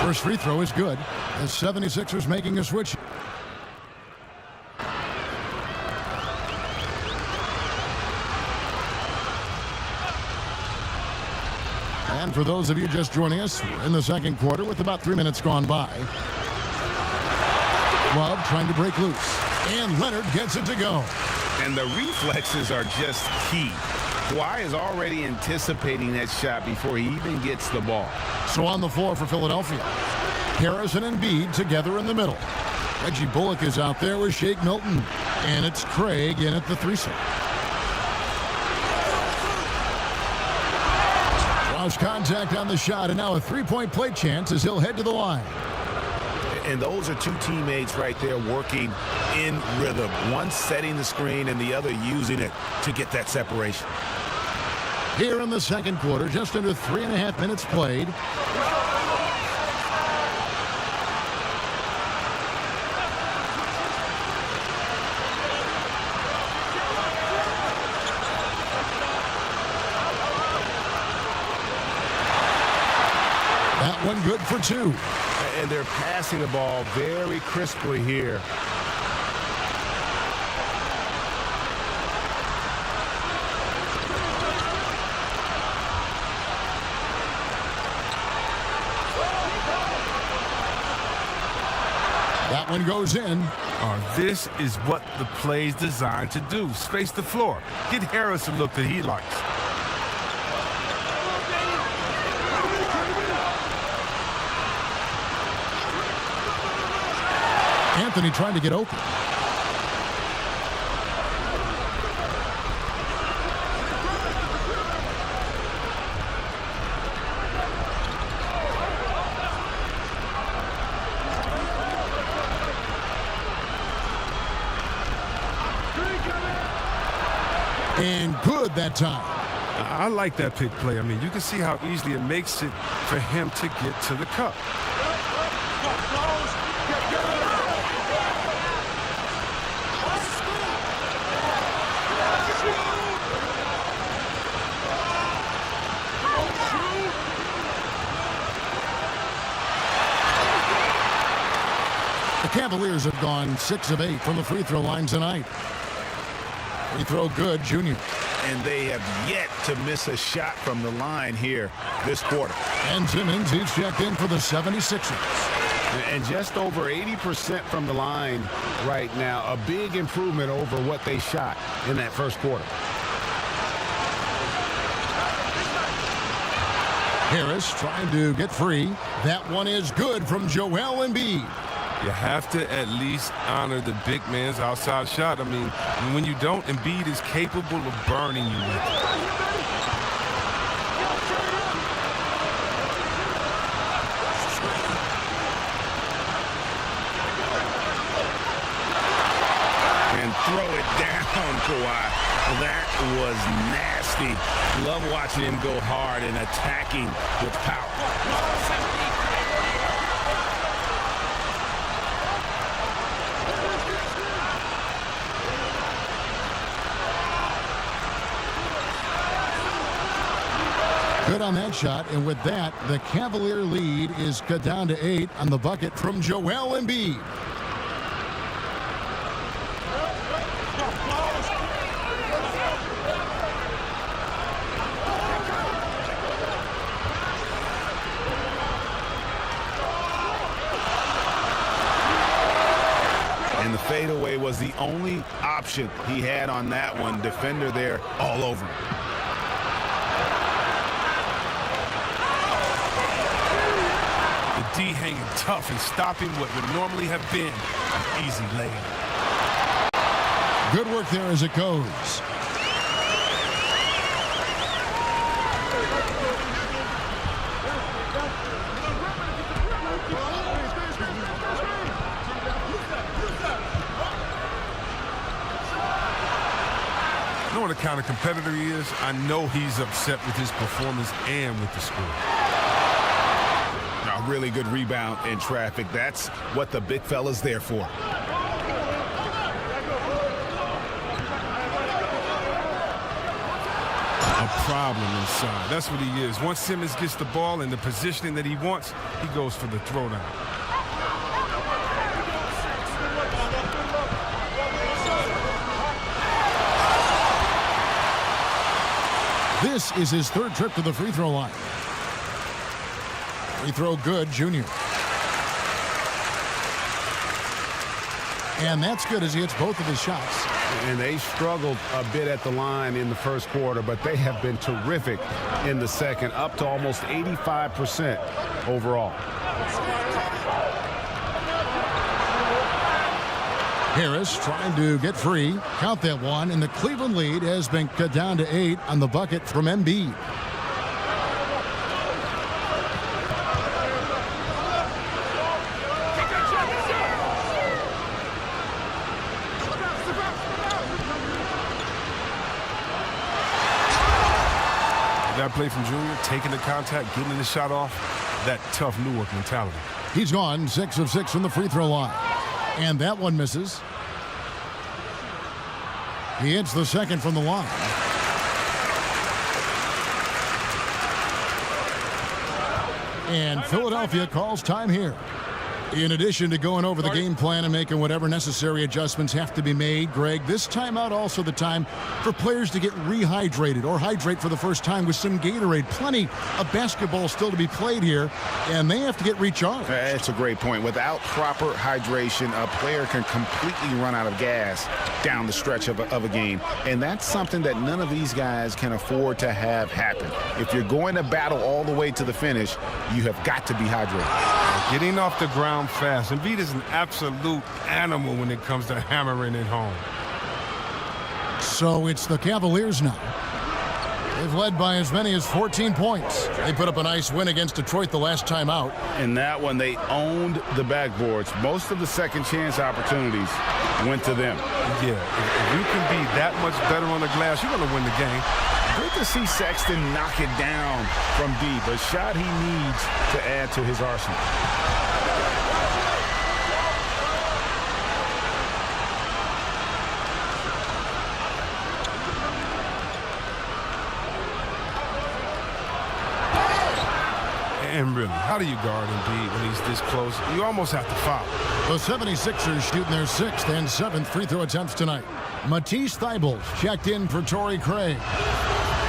First free throw is good. The 76ers making a switch. And for those of you just joining us, we're in the second quarter with about 3 minutes gone by. Love trying to break loose. And Leonard gets it to go. And the reflexes are just key. Kawhi is already anticipating that shot before he even gets the ball. So on the floor for Philadelphia, Harris and Embiid together in the middle. Reggie Bullock is out there with Shake Milton. And it's Craig in at the threesome. Draws contact on the shot, and now a three-point play chance as he'll head to the line. And those are two teammates right there working in rhythm. One setting the screen and the other using it to get that separation. Here in the second quarter, just under 3.5 minutes played. That one good for two. And they're passing the ball very crisply here. That one goes in. This is what the play's designed to do. Space the floor. Get Harris a look that he likes. Anthony trying to get open. And good that time. I like that pick play. I mean, you can see how easily it makes it for him to get to the cup. The Cavaliers have gone 6 of 8 from the free throw line tonight. Free throw good, Junior. And they have yet to miss a shot from the line here this quarter. And Simmons, he's checked in for the 76ers. And just over 80% from the line right now. A big improvement over what they shot in that first quarter. Harris trying to get free. That one is good from Joel Embiid. You have to at least honor the big man's outside shot. I mean, when you don't, Embiid is capable of burning you with it. And throw it down, Kawhi. That was nasty. Love watching him go hard and attacking with power. Good on that shot, and with that, the Cavalier lead is cut down to 8 on the bucket from Joel Embiid. And the fadeaway was the only option he had on that one. Defender there all over him. D hanging tough and stopping what would normally have been an easy layup. Good work there as it goes. You know what the kind of competitor he is? I know he's upset with his performance and with the score. A really good rebound in traffic. That's what the big fella's there for. A problem inside. That's what he is. Once Simmons gets the ball in the positioning that he wants, he goes for the throwdown. This is his third trip to the free throw line. Free throw good, Junior. And that's good as he hits both of his shots. And they struggled a bit at the line in the first quarter, but they have been terrific in the second, up to almost 85% overall. Harris trying to get free. Count that one, and the Cleveland lead has been cut down to 8 on the bucket from Embiid. That play from Junior, taking the contact, getting the shot off, that tough Newark mentality. He's gone 6 of 6 from the free throw line. And that one misses. He hits the second from the line. And Philadelphia calls time here. In addition to going over the game plan and making whatever necessary adjustments have to be made, Greg, this timeout also the time for players to get rehydrated or hydrate for the first time with some Gatorade. Plenty of basketball still to be played here, and they have to get recharged. That's a great point. Without proper hydration, a player can completely run out of gas down the stretch of a game, and that's something that none of these guys can afford to have happen. If you're going to battle all the way to the finish, you have got to be hydrated. Getting off the ground fast. Embiid is an absolute animal when it comes to hammering it home. So it's the Cavaliers now. They've led by as many as 14 points. They put up a nice win against Detroit the last time out. In that one, they owned the backboards. Most of the second chance opportunities went to them. Yeah, if you can be that much better on the glass, you're going to win the game. Good to see Sexton knock it down from deep. A shot he needs to add to his arsenal. And really, how do you guard Embiid when he's this close? You almost have to foul. The 76ers shooting their 6th and 7th free throw attempts tonight. Matisse Thybulle checked in for Torrey Craig.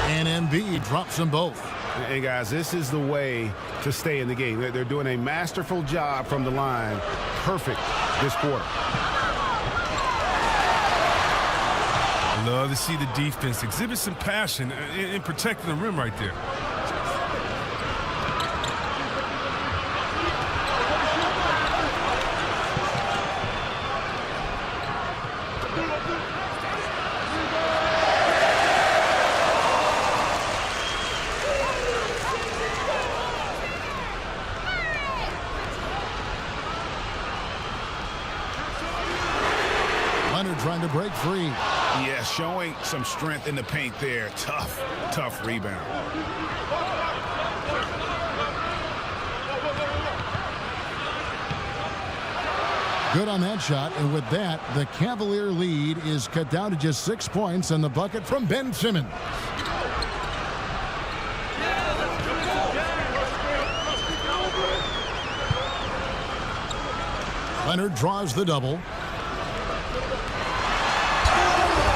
And Embiid drops them both. And guys, this is the way to stay in the game. They're doing a masterful job from the line. Perfect this quarter. Love to see the defense exhibit some passion in protecting the rim right there. Leonard trying to break free. Yeah, showing some strength in the paint there. Tough rebound. Good on that shot, and with that, the Cavalier lead is cut down to just 6 points, and the bucket from Ben Simmons. Leonard draws the double.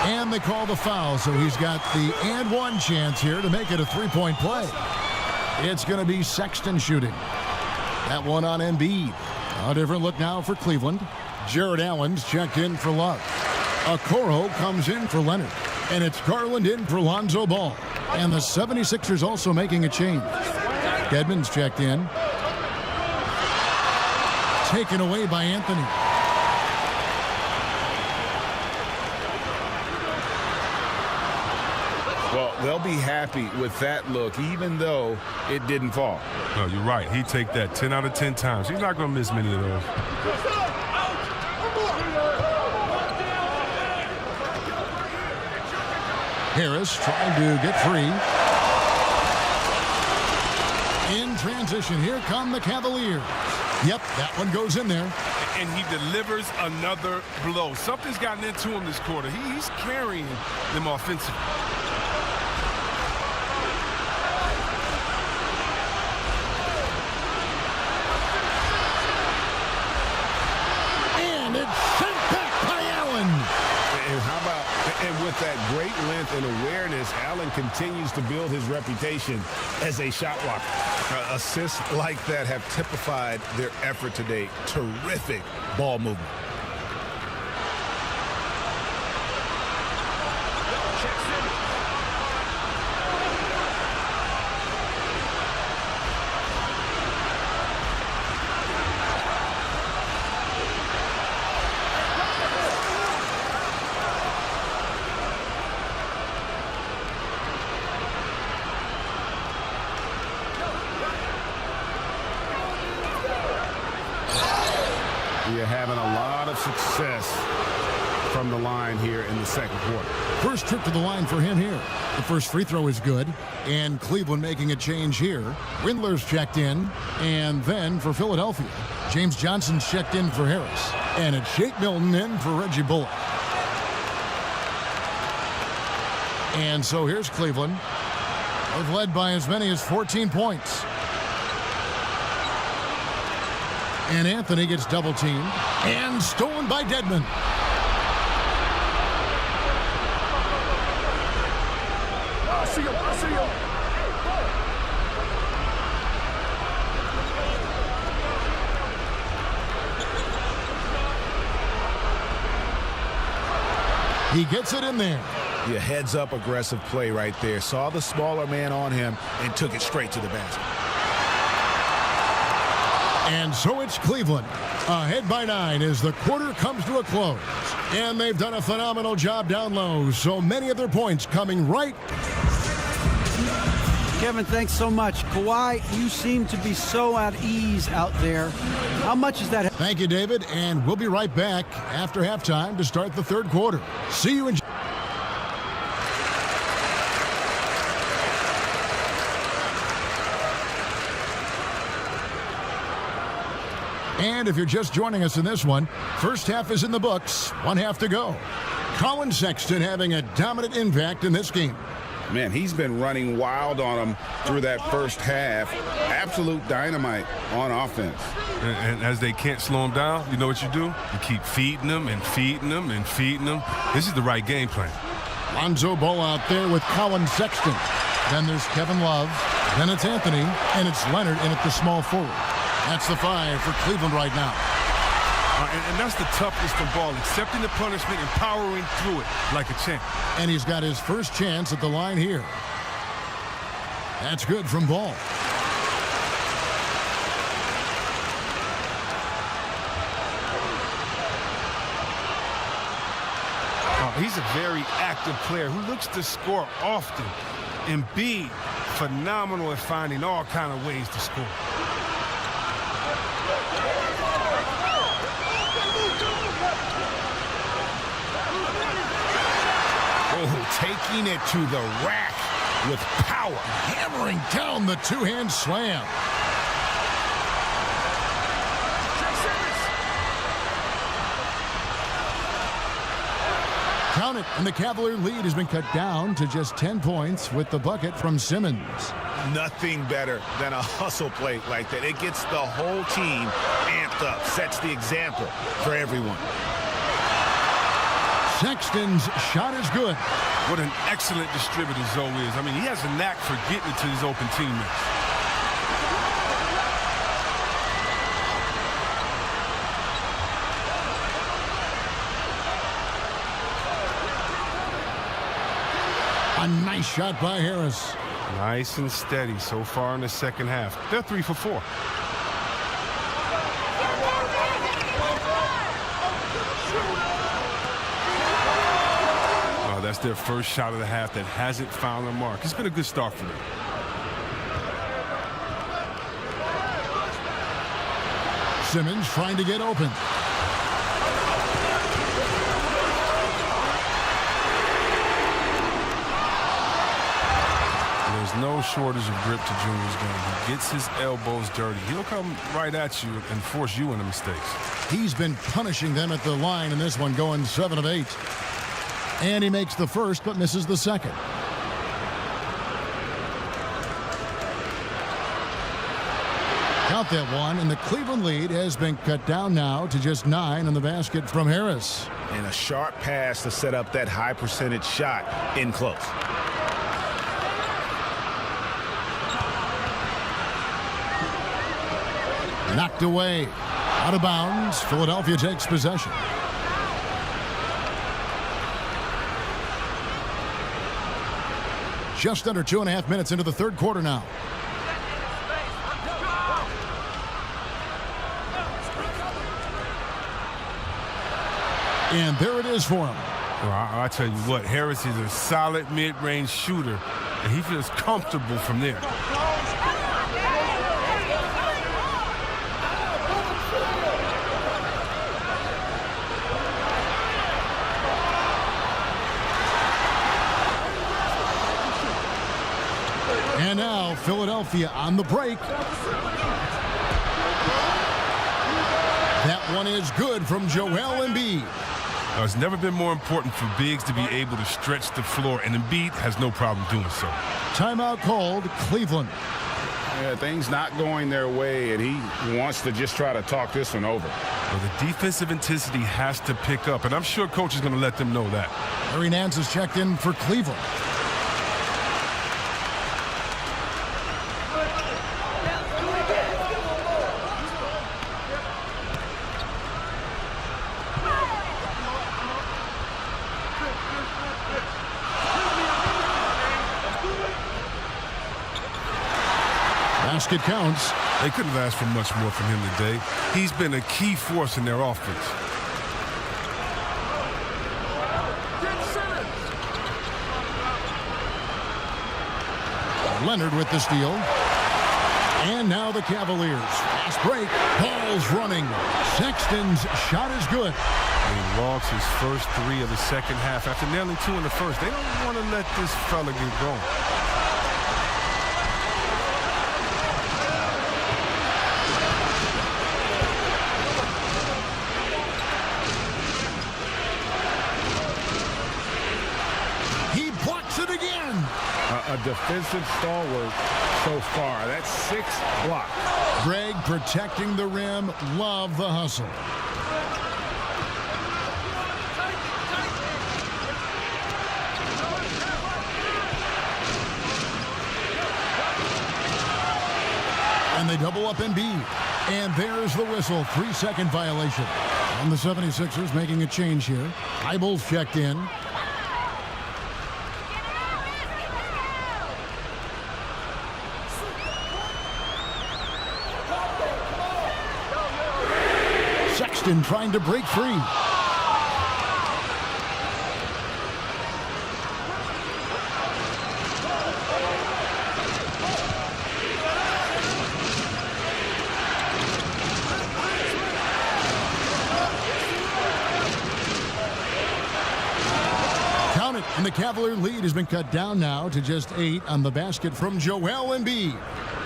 And they call the foul, so he's got the and one chance here to make it a three-point play. It's going to be Sexton shooting. That one on Embiid. A different look now for Cleveland. Jared Allen's checked in for Love. Okoro comes in for Leonard. And it's Garland in for Lonzo Ball. And the 76ers also making a change. Dedmon's checked in. Taken away by Anthony. Well, they'll be happy with that look, even though it didn't fall. No, you're right. He'd take that 10 out of 10 times. He's not going to miss many of those. Harris trying to get free. In transition, here come the Cavaliers. Yep, that one goes in there. And he delivers another blow. Something's gotten into him this quarter. He's carrying them offensively. And it's sent back by Allen. And how about, and with that great length and awareness, Allen continues to build his reputation as a shot blocker. Assists like that have typified their effort today. Terrific ball movement. You're having a lot of success from the line here in the second quarter. First trip to the line for him here. The first free throw is good. And Cleveland making a change here. Windler's checked in. And then for Philadelphia, James Johnson's checked in for Harris. And it's Shake Milton in for Reggie Bullock. And so here's Cleveland. They've led by as many as 14 points. And Anthony gets double teamed and stolen by Dedmon. He gets it in there. Yeah, heads up aggressive play right there. Saw the smaller man on him and took it straight to the basket. And so it's Cleveland ahead by 9 as the quarter comes to a close. And they've done a phenomenal job down low. So many of their points coming right. Kevin, thanks so much. Kawhi, you seem to be so at ease out there. How much is that? Thank you, David. And we'll be right back after halftime to start the third quarter. See you in. And if you're just joining us in this one, first half is in the books, 1 half to go. Collin Sexton having a dominant impact in this game. Man, he's been running wild on them through that first half. Absolute dynamite on offense. And as they can't slow him down, you know what you do? You keep feeding them and feeding them and feeding them. This is the right game plan. Lonzo Ball out there with Collin Sexton. Then there's Kevin Love. Then it's Anthony. And it's Leonard in at the small forward. That's the 5 for Cleveland right now. And that's the toughness from Ball, accepting the punishment and powering through it like a champ. And he's got his first chance at the line here. That's good from Ball. He's a very active player who looks to score often. Embiid, phenomenal at finding all kind of ways to score. Taking it to the rack with power. Hammering down the two-hand slam. Count it, and the Cavalier lead has been cut down to just 10 points with the bucket from Simmons. Nothing better than a hustle play like that. It gets the whole team amped up, sets the example for everyone. Sexton's shot is good. What an excellent distributor Zoe is. I mean, he has a knack for getting it to his open teammates. A nice shot by Harris. Nice and steady so far in the second half. They're 3 for 4. That's their first shot of the half that hasn't found a mark. It's been a good start for them. Simmons trying to get open. There's no shortage of grip to Junior's game. He gets his elbows dirty. He'll come right at you and force you into mistakes. He's been punishing them at the line in this one, going 7 of 8. And he makes the first, but misses the second. Count that one, and the Cleveland lead has been cut down now to just 9 in the basket from Harris. And a sharp pass to set up that high percentage shot in close. Knocked away. Out of bounds. Philadelphia takes possession. Just under 2.5 minutes into the third quarter now. And there it is for him. Well, I tell you what, Harris is a solid mid-range shooter, and he feels comfortable from there. And now Philadelphia on the break. That one is good from Joel Embiid. Now, it's never been more important for bigs to be able to stretch the floor, and Embiid has no problem doing so. Timeout called, Cleveland. Yeah, things not going their way, and he wants to just try to talk this one over. Well, the defensive intensity has to pick up, and I'm sure coach is going to let them know that. Larry Nance has checked in for Cleveland. Basket counts. They couldn't have asked for much more from him today. He's been a key force in their offense. Leonard with the steal. And now the Cavaliers. Fast break. Ball's running. Sexton's shot is good. He logs his first 3 of the second half after nailing 2 in the first. They don't want to let this fella get going. defensive stalwart so far. That's 6 blocks. Greg protecting the rim. Love the hustle. And they double up Embiid. And there's the whistle. 3-second violation. And the 76ers making a change here. Eibel's checked in. Sexton trying to break free. Count it, and the Cavalier lead has been cut down now to just 8 on the basket from Joel Embiid.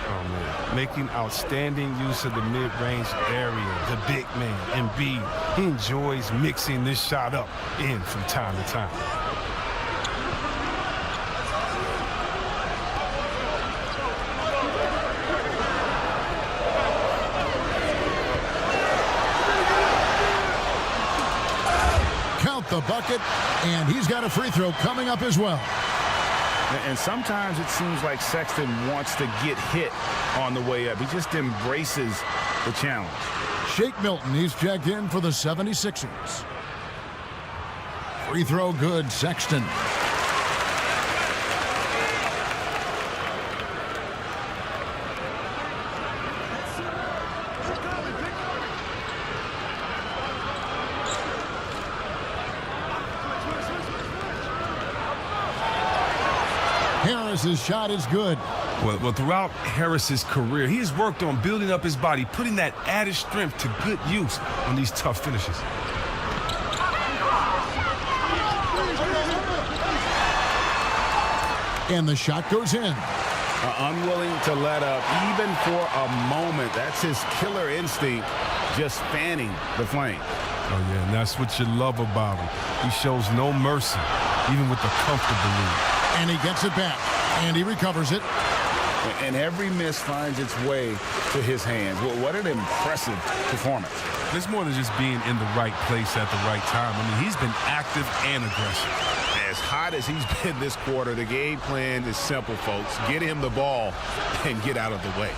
Oh, man. Making outstanding use of the mid-range area. The big man, Embiid, he enjoys mixing this shot up in from time to time. Count the bucket, and he's got a free throw coming up as well. And sometimes it seems like Sexton wants to get hit on the way up. He just embraces the challenge. Shake Milton, he's checked in for the 76ers. Free throw good, Sexton. Harris's shot is good. Well, throughout Harris's career, he has worked on building up his body, putting that added strength to good use on these tough finishes. And the shot goes in. Unwilling to let up even for a moment. That's his killer instinct, just fanning the flame. Oh, yeah, and that's what you love about him. He shows no mercy, even with the comfortable lead. And he gets it back, and he recovers it. And every miss finds its way to his hands. Well, what an impressive performance. It's more than just being in the right place at the right time. I mean, he's been active and aggressive. As hot as he's been this quarter, the game plan is simple, folks. Get him the ball and get out of the way.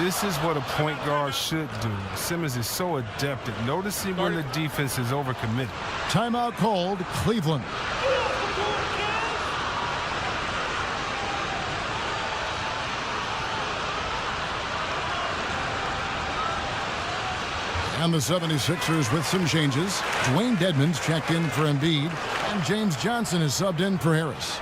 This is what a point guard should do. Simmons is so adept at noticing when the defense is overcommitted. Timeout called, Cleveland. And the 76ers with some changes. Dwayne Dedmon's checked in for Embiid, and James Johnson is subbed in for Harris.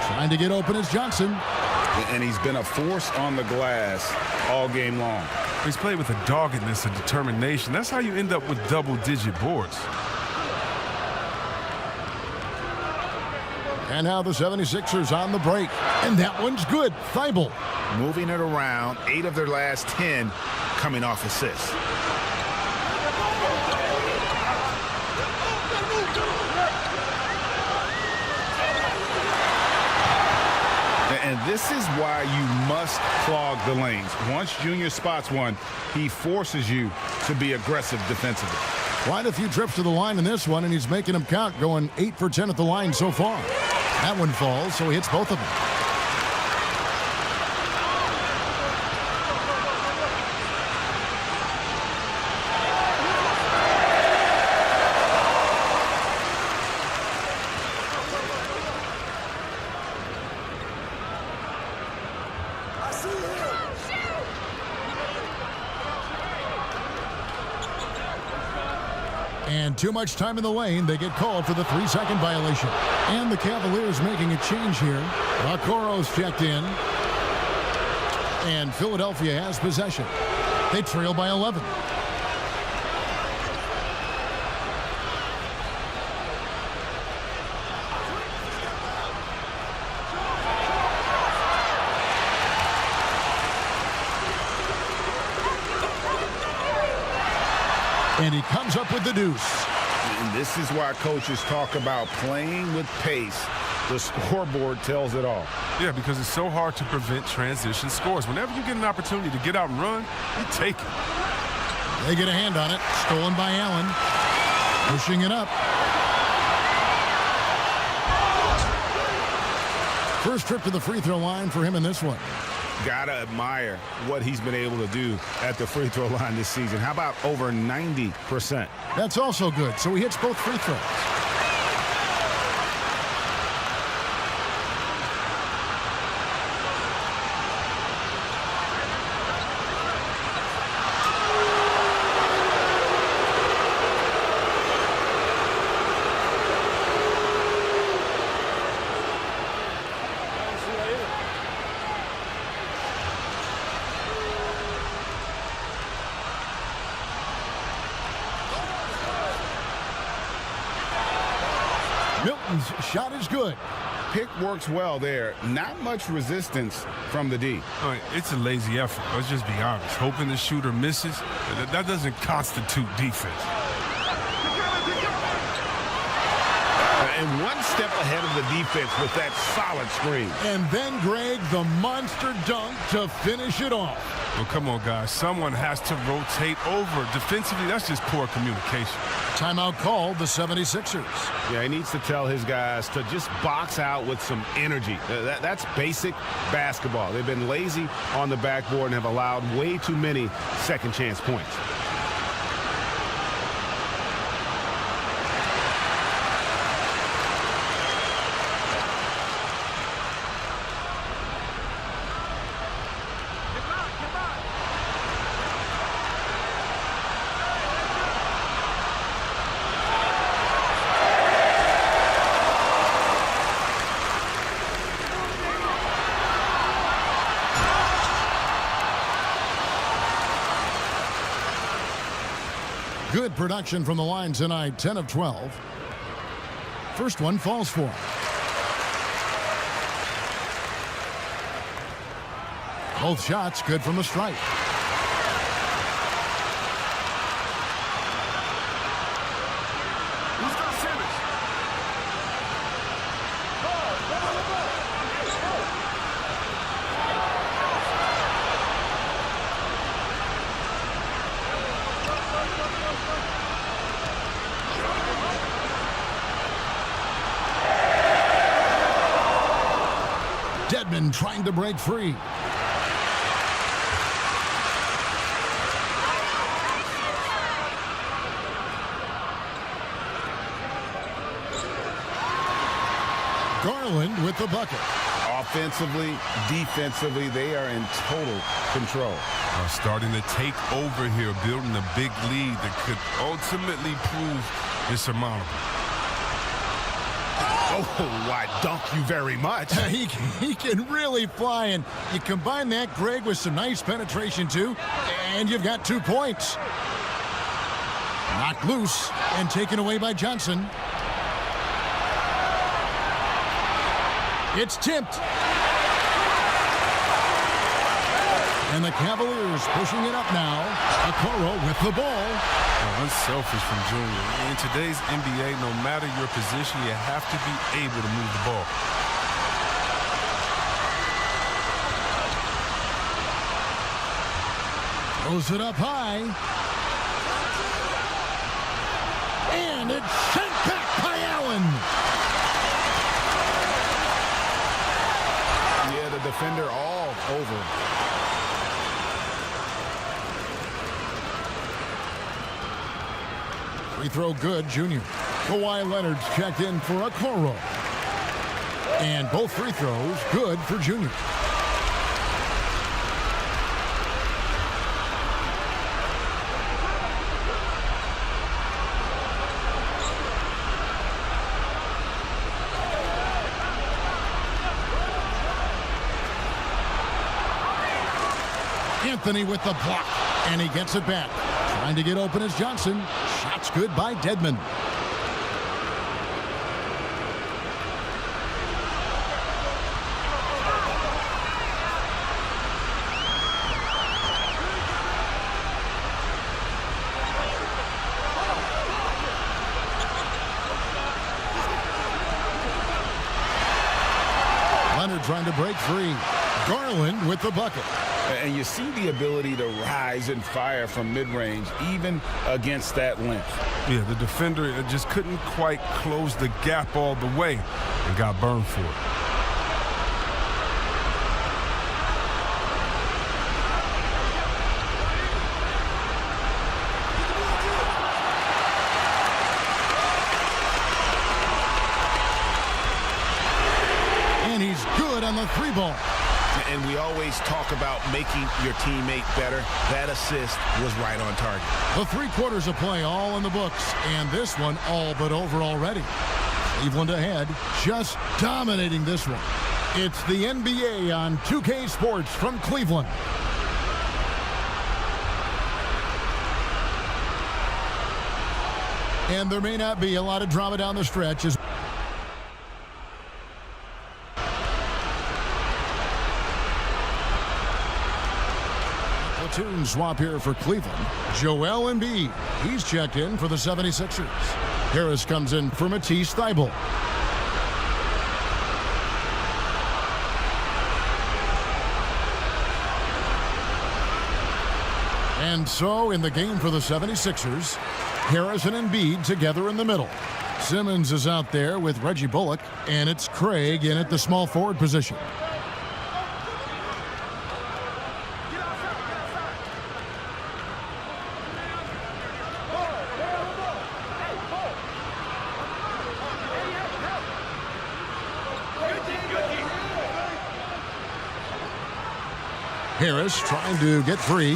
Trying to get open is Johnson. And he's been a force on the glass all game long. He's played with a doggedness and determination. That's how you end up with double-digit boards. And now the 76ers on the break. And that one's good. Thibault. Moving it around, 8 of their last 10 coming off assists. And this is why you must clog the lanes. Once Junior spots one, he forces you to be aggressive defensively. Quite a few trips to the line in this one, and he's making them count, going 8 for 10 at the line so far. That one falls, so he hits both of them. And too much time in the lane. They get called for the 3-second violation. And the Cavaliers making a change here. Okoro's checked in. And Philadelphia has possession. They trail by 11. And he comes up with the deuce. And this is why coaches talk about playing with pace. The scoreboard tells it all. Yeah, because it's so hard to prevent transition scores. Whenever you get an opportunity to get out and run, you take it. They get a hand on it. Stolen by Allen. Pushing it up. First trip to the free throw line for him in this one. Gotta admire what he's been able to do at the free throw line this season. How about over 90%? That's also good. So he hits both free throws. Milton's shot is good. Pick works well there. Not much resistance from the D. All right, it's a lazy effort. Let's just be honest. Hoping the shooter misses, that doesn't constitute defense. And one step ahead of the defense with that solid screen. And then, Greg, the monster dunk to finish it off. Well, come on, guys. Someone has to rotate over. Defensively, that's just poor communication. Timeout called the 76ers. Yeah, he needs to tell his guys to just box out with some energy. That's basic basketball. They've been lazy on the backboard and have allowed way too many second chance points. Good production from the line tonight, 10 of 12. First one falls for him. Both shots good from the stripe. Dedmon trying to break free. Garland with the bucket. Offensively, defensively, they are in total control. Starting to take over here, building a big lead that could ultimately prove insurmountable. Oh, I dunk you very much. He can really fly, and you combine that, Greg, with some nice penetration, too, and you've got 2 points. Knocked loose and taken away by Johnson. It's tipped. And the Cavaliers pushing it up now. Okoro with the ball. Unselfish from Junior. In today's NBA, no matter your position, you have to be able to move the ball. Throws it up high. And it's sent back by Allen. Yeah, the defender all over him. Free throw good, Junior. Kawhi Leonard's checked in for Okoro. And both free throws good for Junior. Anthony with the block. And he gets it back. Trying to get open is Johnson. Shot's good by Dedmon. Leonard trying to break free. Garland with the bucket. And you see the ability to rise and fire from mid-range, even against that length. Yeah, the defender just couldn't quite close the gap all the way and got burned for it. And he's good on the three ball. And we always talk about making your teammate better. That assist was right on target. The 3 quarters of play all in the books, and this one all but over already. Cleveland ahead, just dominating this one. It's the NBA on 2K Sports from Cleveland. And there may not be a lot of drama down the stretch as platoon swap here for Cleveland. Joel Embiid, he's checked in for the 76ers. Harris comes in for Matisse Thybulle. And so in the game for the 76ers, Harris and Embiid together in the middle. Simmons is out there with Reggie Bullock, and it's Craig in at the small forward position. Harris trying to get free.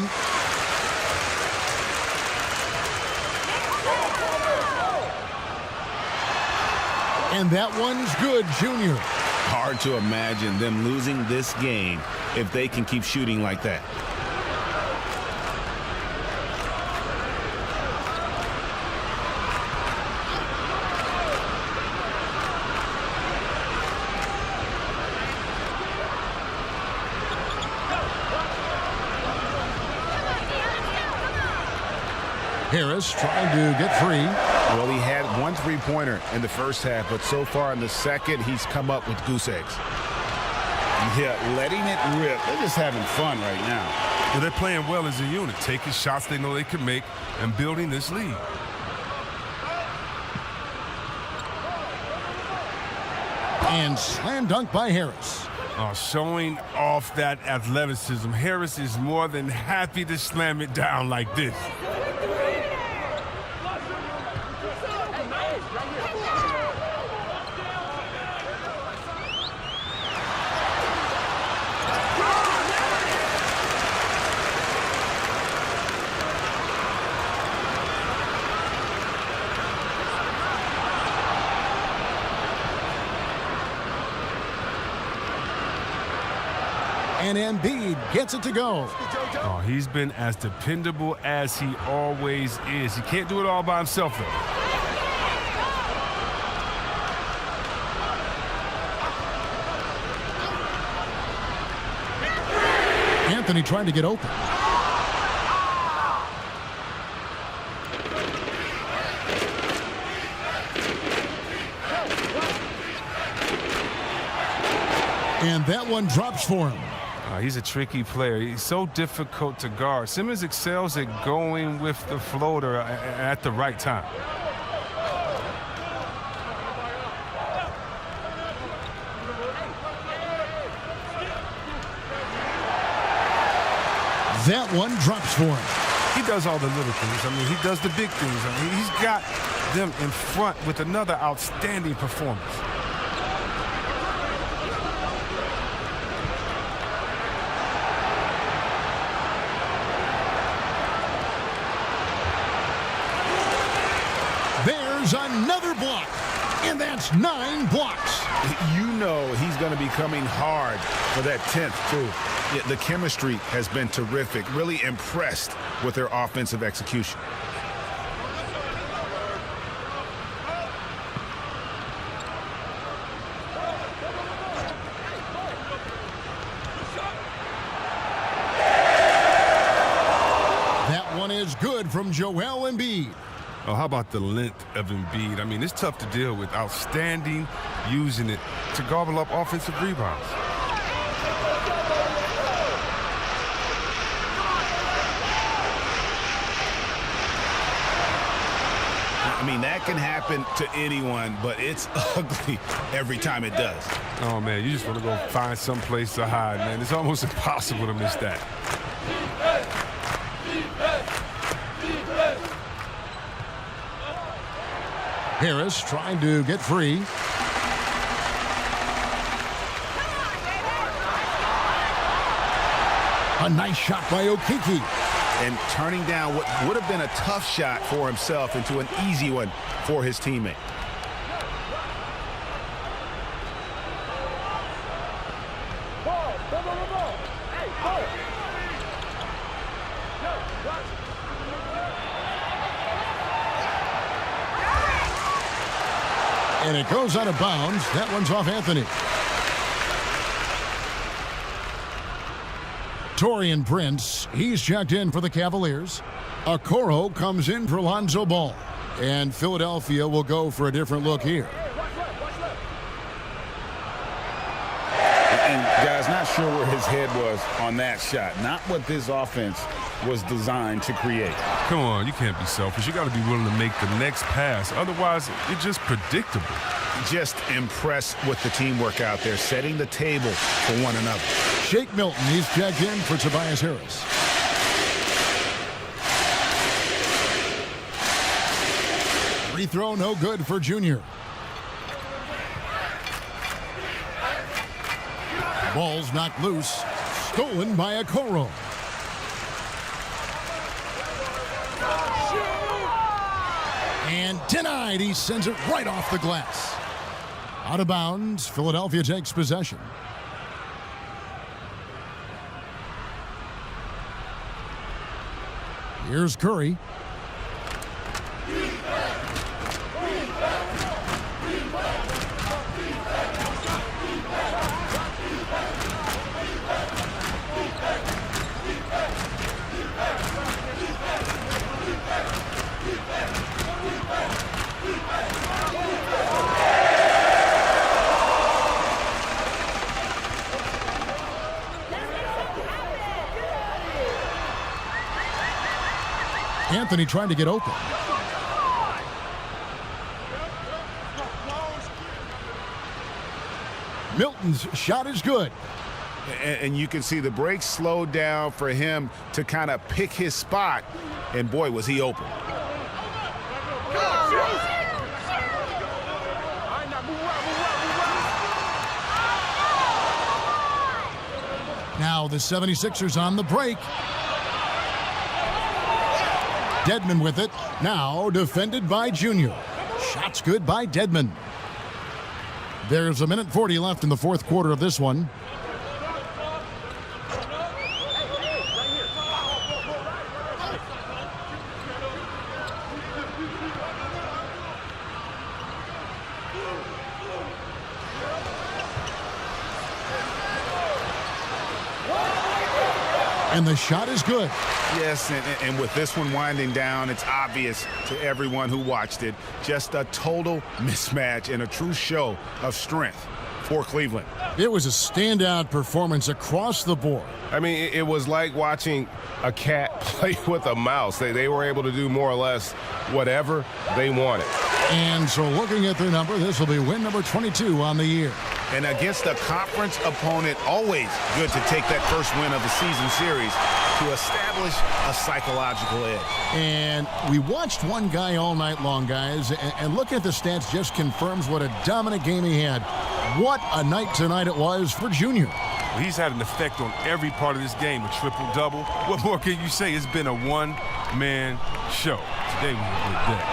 And that one's good, Junior. Hard to imagine them losing this game if they can keep shooting like that. Harris trying to get free. Well, he had 1 3-pointer in the first half, but so far in the second, he's come up with goose eggs. Yeah, letting it rip. They're just having fun right now. Well, they're playing well as a unit, taking shots they know they can make and building this lead. And slam dunk by Harris. Showing off that athleticism. Harris is more than happy to slam it down like this. And Embiid gets it to go. Oh, he's been as dependable as he always is. He can't do it all by himself, though. Anthony trying to get open. And that one drops for him. He's a tricky player. He's so difficult to guard. Simmons excels at going with the floater at the right time. That one drops for him. He does all the little things. I mean, he does the big things. I mean, he's got them in front with another outstanding performance. There's another block. And that's 9 blocks. You know he's going to be coming hard for that 10th, too. Yeah, the chemistry has been terrific. Really impressed with their offensive execution. That one is good from Joel Embiid. Oh, how about the length of Embiid? I mean, it's tough to deal with. Outstanding, using it to gobble up offensive rebounds. I mean, that can happen to anyone, but it's ugly every time it does. Oh, man, you just want to go find some place to hide, man. It's almost impossible to miss that. Harris trying to get free. A nice shot by Okeke. And turning down what would have been a tough shot for himself into an easy one for his teammate. And it goes out of bounds. That one's off Anthony. Taurean Prince, he's checked in for the Cavaliers. Okoro comes in for Lonzo Ball. And Philadelphia will go for a different look here. And guys, not sure where his head was on that shot. Not what this offense was designed to create. Come on, you can't be selfish. You got to be willing to make the next pass. Otherwise, it's just predictable. Just impressed with the teamwork out there, setting the table for one another. Shake Milton, he's checked in for Tobias Harris. Free throw, no good for Junior. Ball's knocked loose. Stolen by Okoro. And denied. He sends it right off the glass. Out of bounds. Philadelphia takes possession. Here's Curry. Anthony trying to get open. Milton's shot is good. And you can see the break slowed down for him to kind of pick his spot. And boy, was he open. Now the 76ers on the break. Dedmon with it. Now defended by Junior. Shots good by Dedmon. There's 1:40 left in the fourth quarter of this one. And the shot is good. Yes, and with this one winding down, it's obvious to everyone who watched it. Just a total mismatch and a true show of strength for Cleveland. It was a standout performance across the board. I mean, it was like watching a cat play with a mouse. They were able to do more or less whatever they wanted. And so looking at their number, this will be win number 22 on the year. And against a conference opponent, always good to take that first win of the season series to establish a psychological edge. And we watched one guy all night long, guys, and looking at the stats just confirms what a dominant game he had. What a night tonight it was for Junior. Well, he's had an effect on every part of this game, a triple-double. What more can you say? It's been a one-man show. Today was a good day.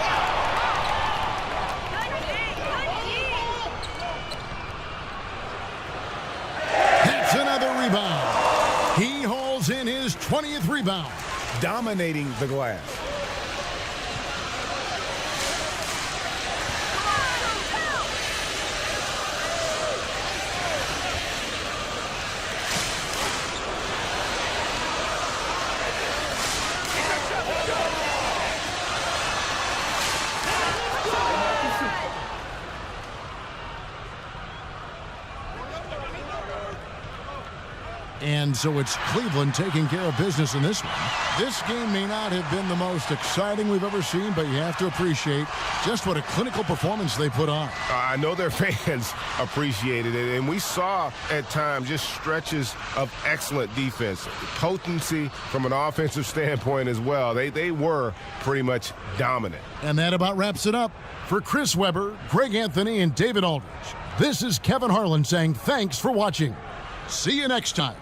20th rebound. Dominating the glass. And so it's Cleveland taking care of business in this one. This game may not have been the most exciting we've ever seen, but you have to appreciate just what a clinical performance they put on. I know their fans appreciated it, and we saw at times just stretches of excellent defense. Potency from an offensive standpoint as well. They were pretty much dominant. And that about wraps it up. For Chris Webber, Greg Anthony, and David Aldridge, this is Kevin Harlan saying thanks for watching. See you next time.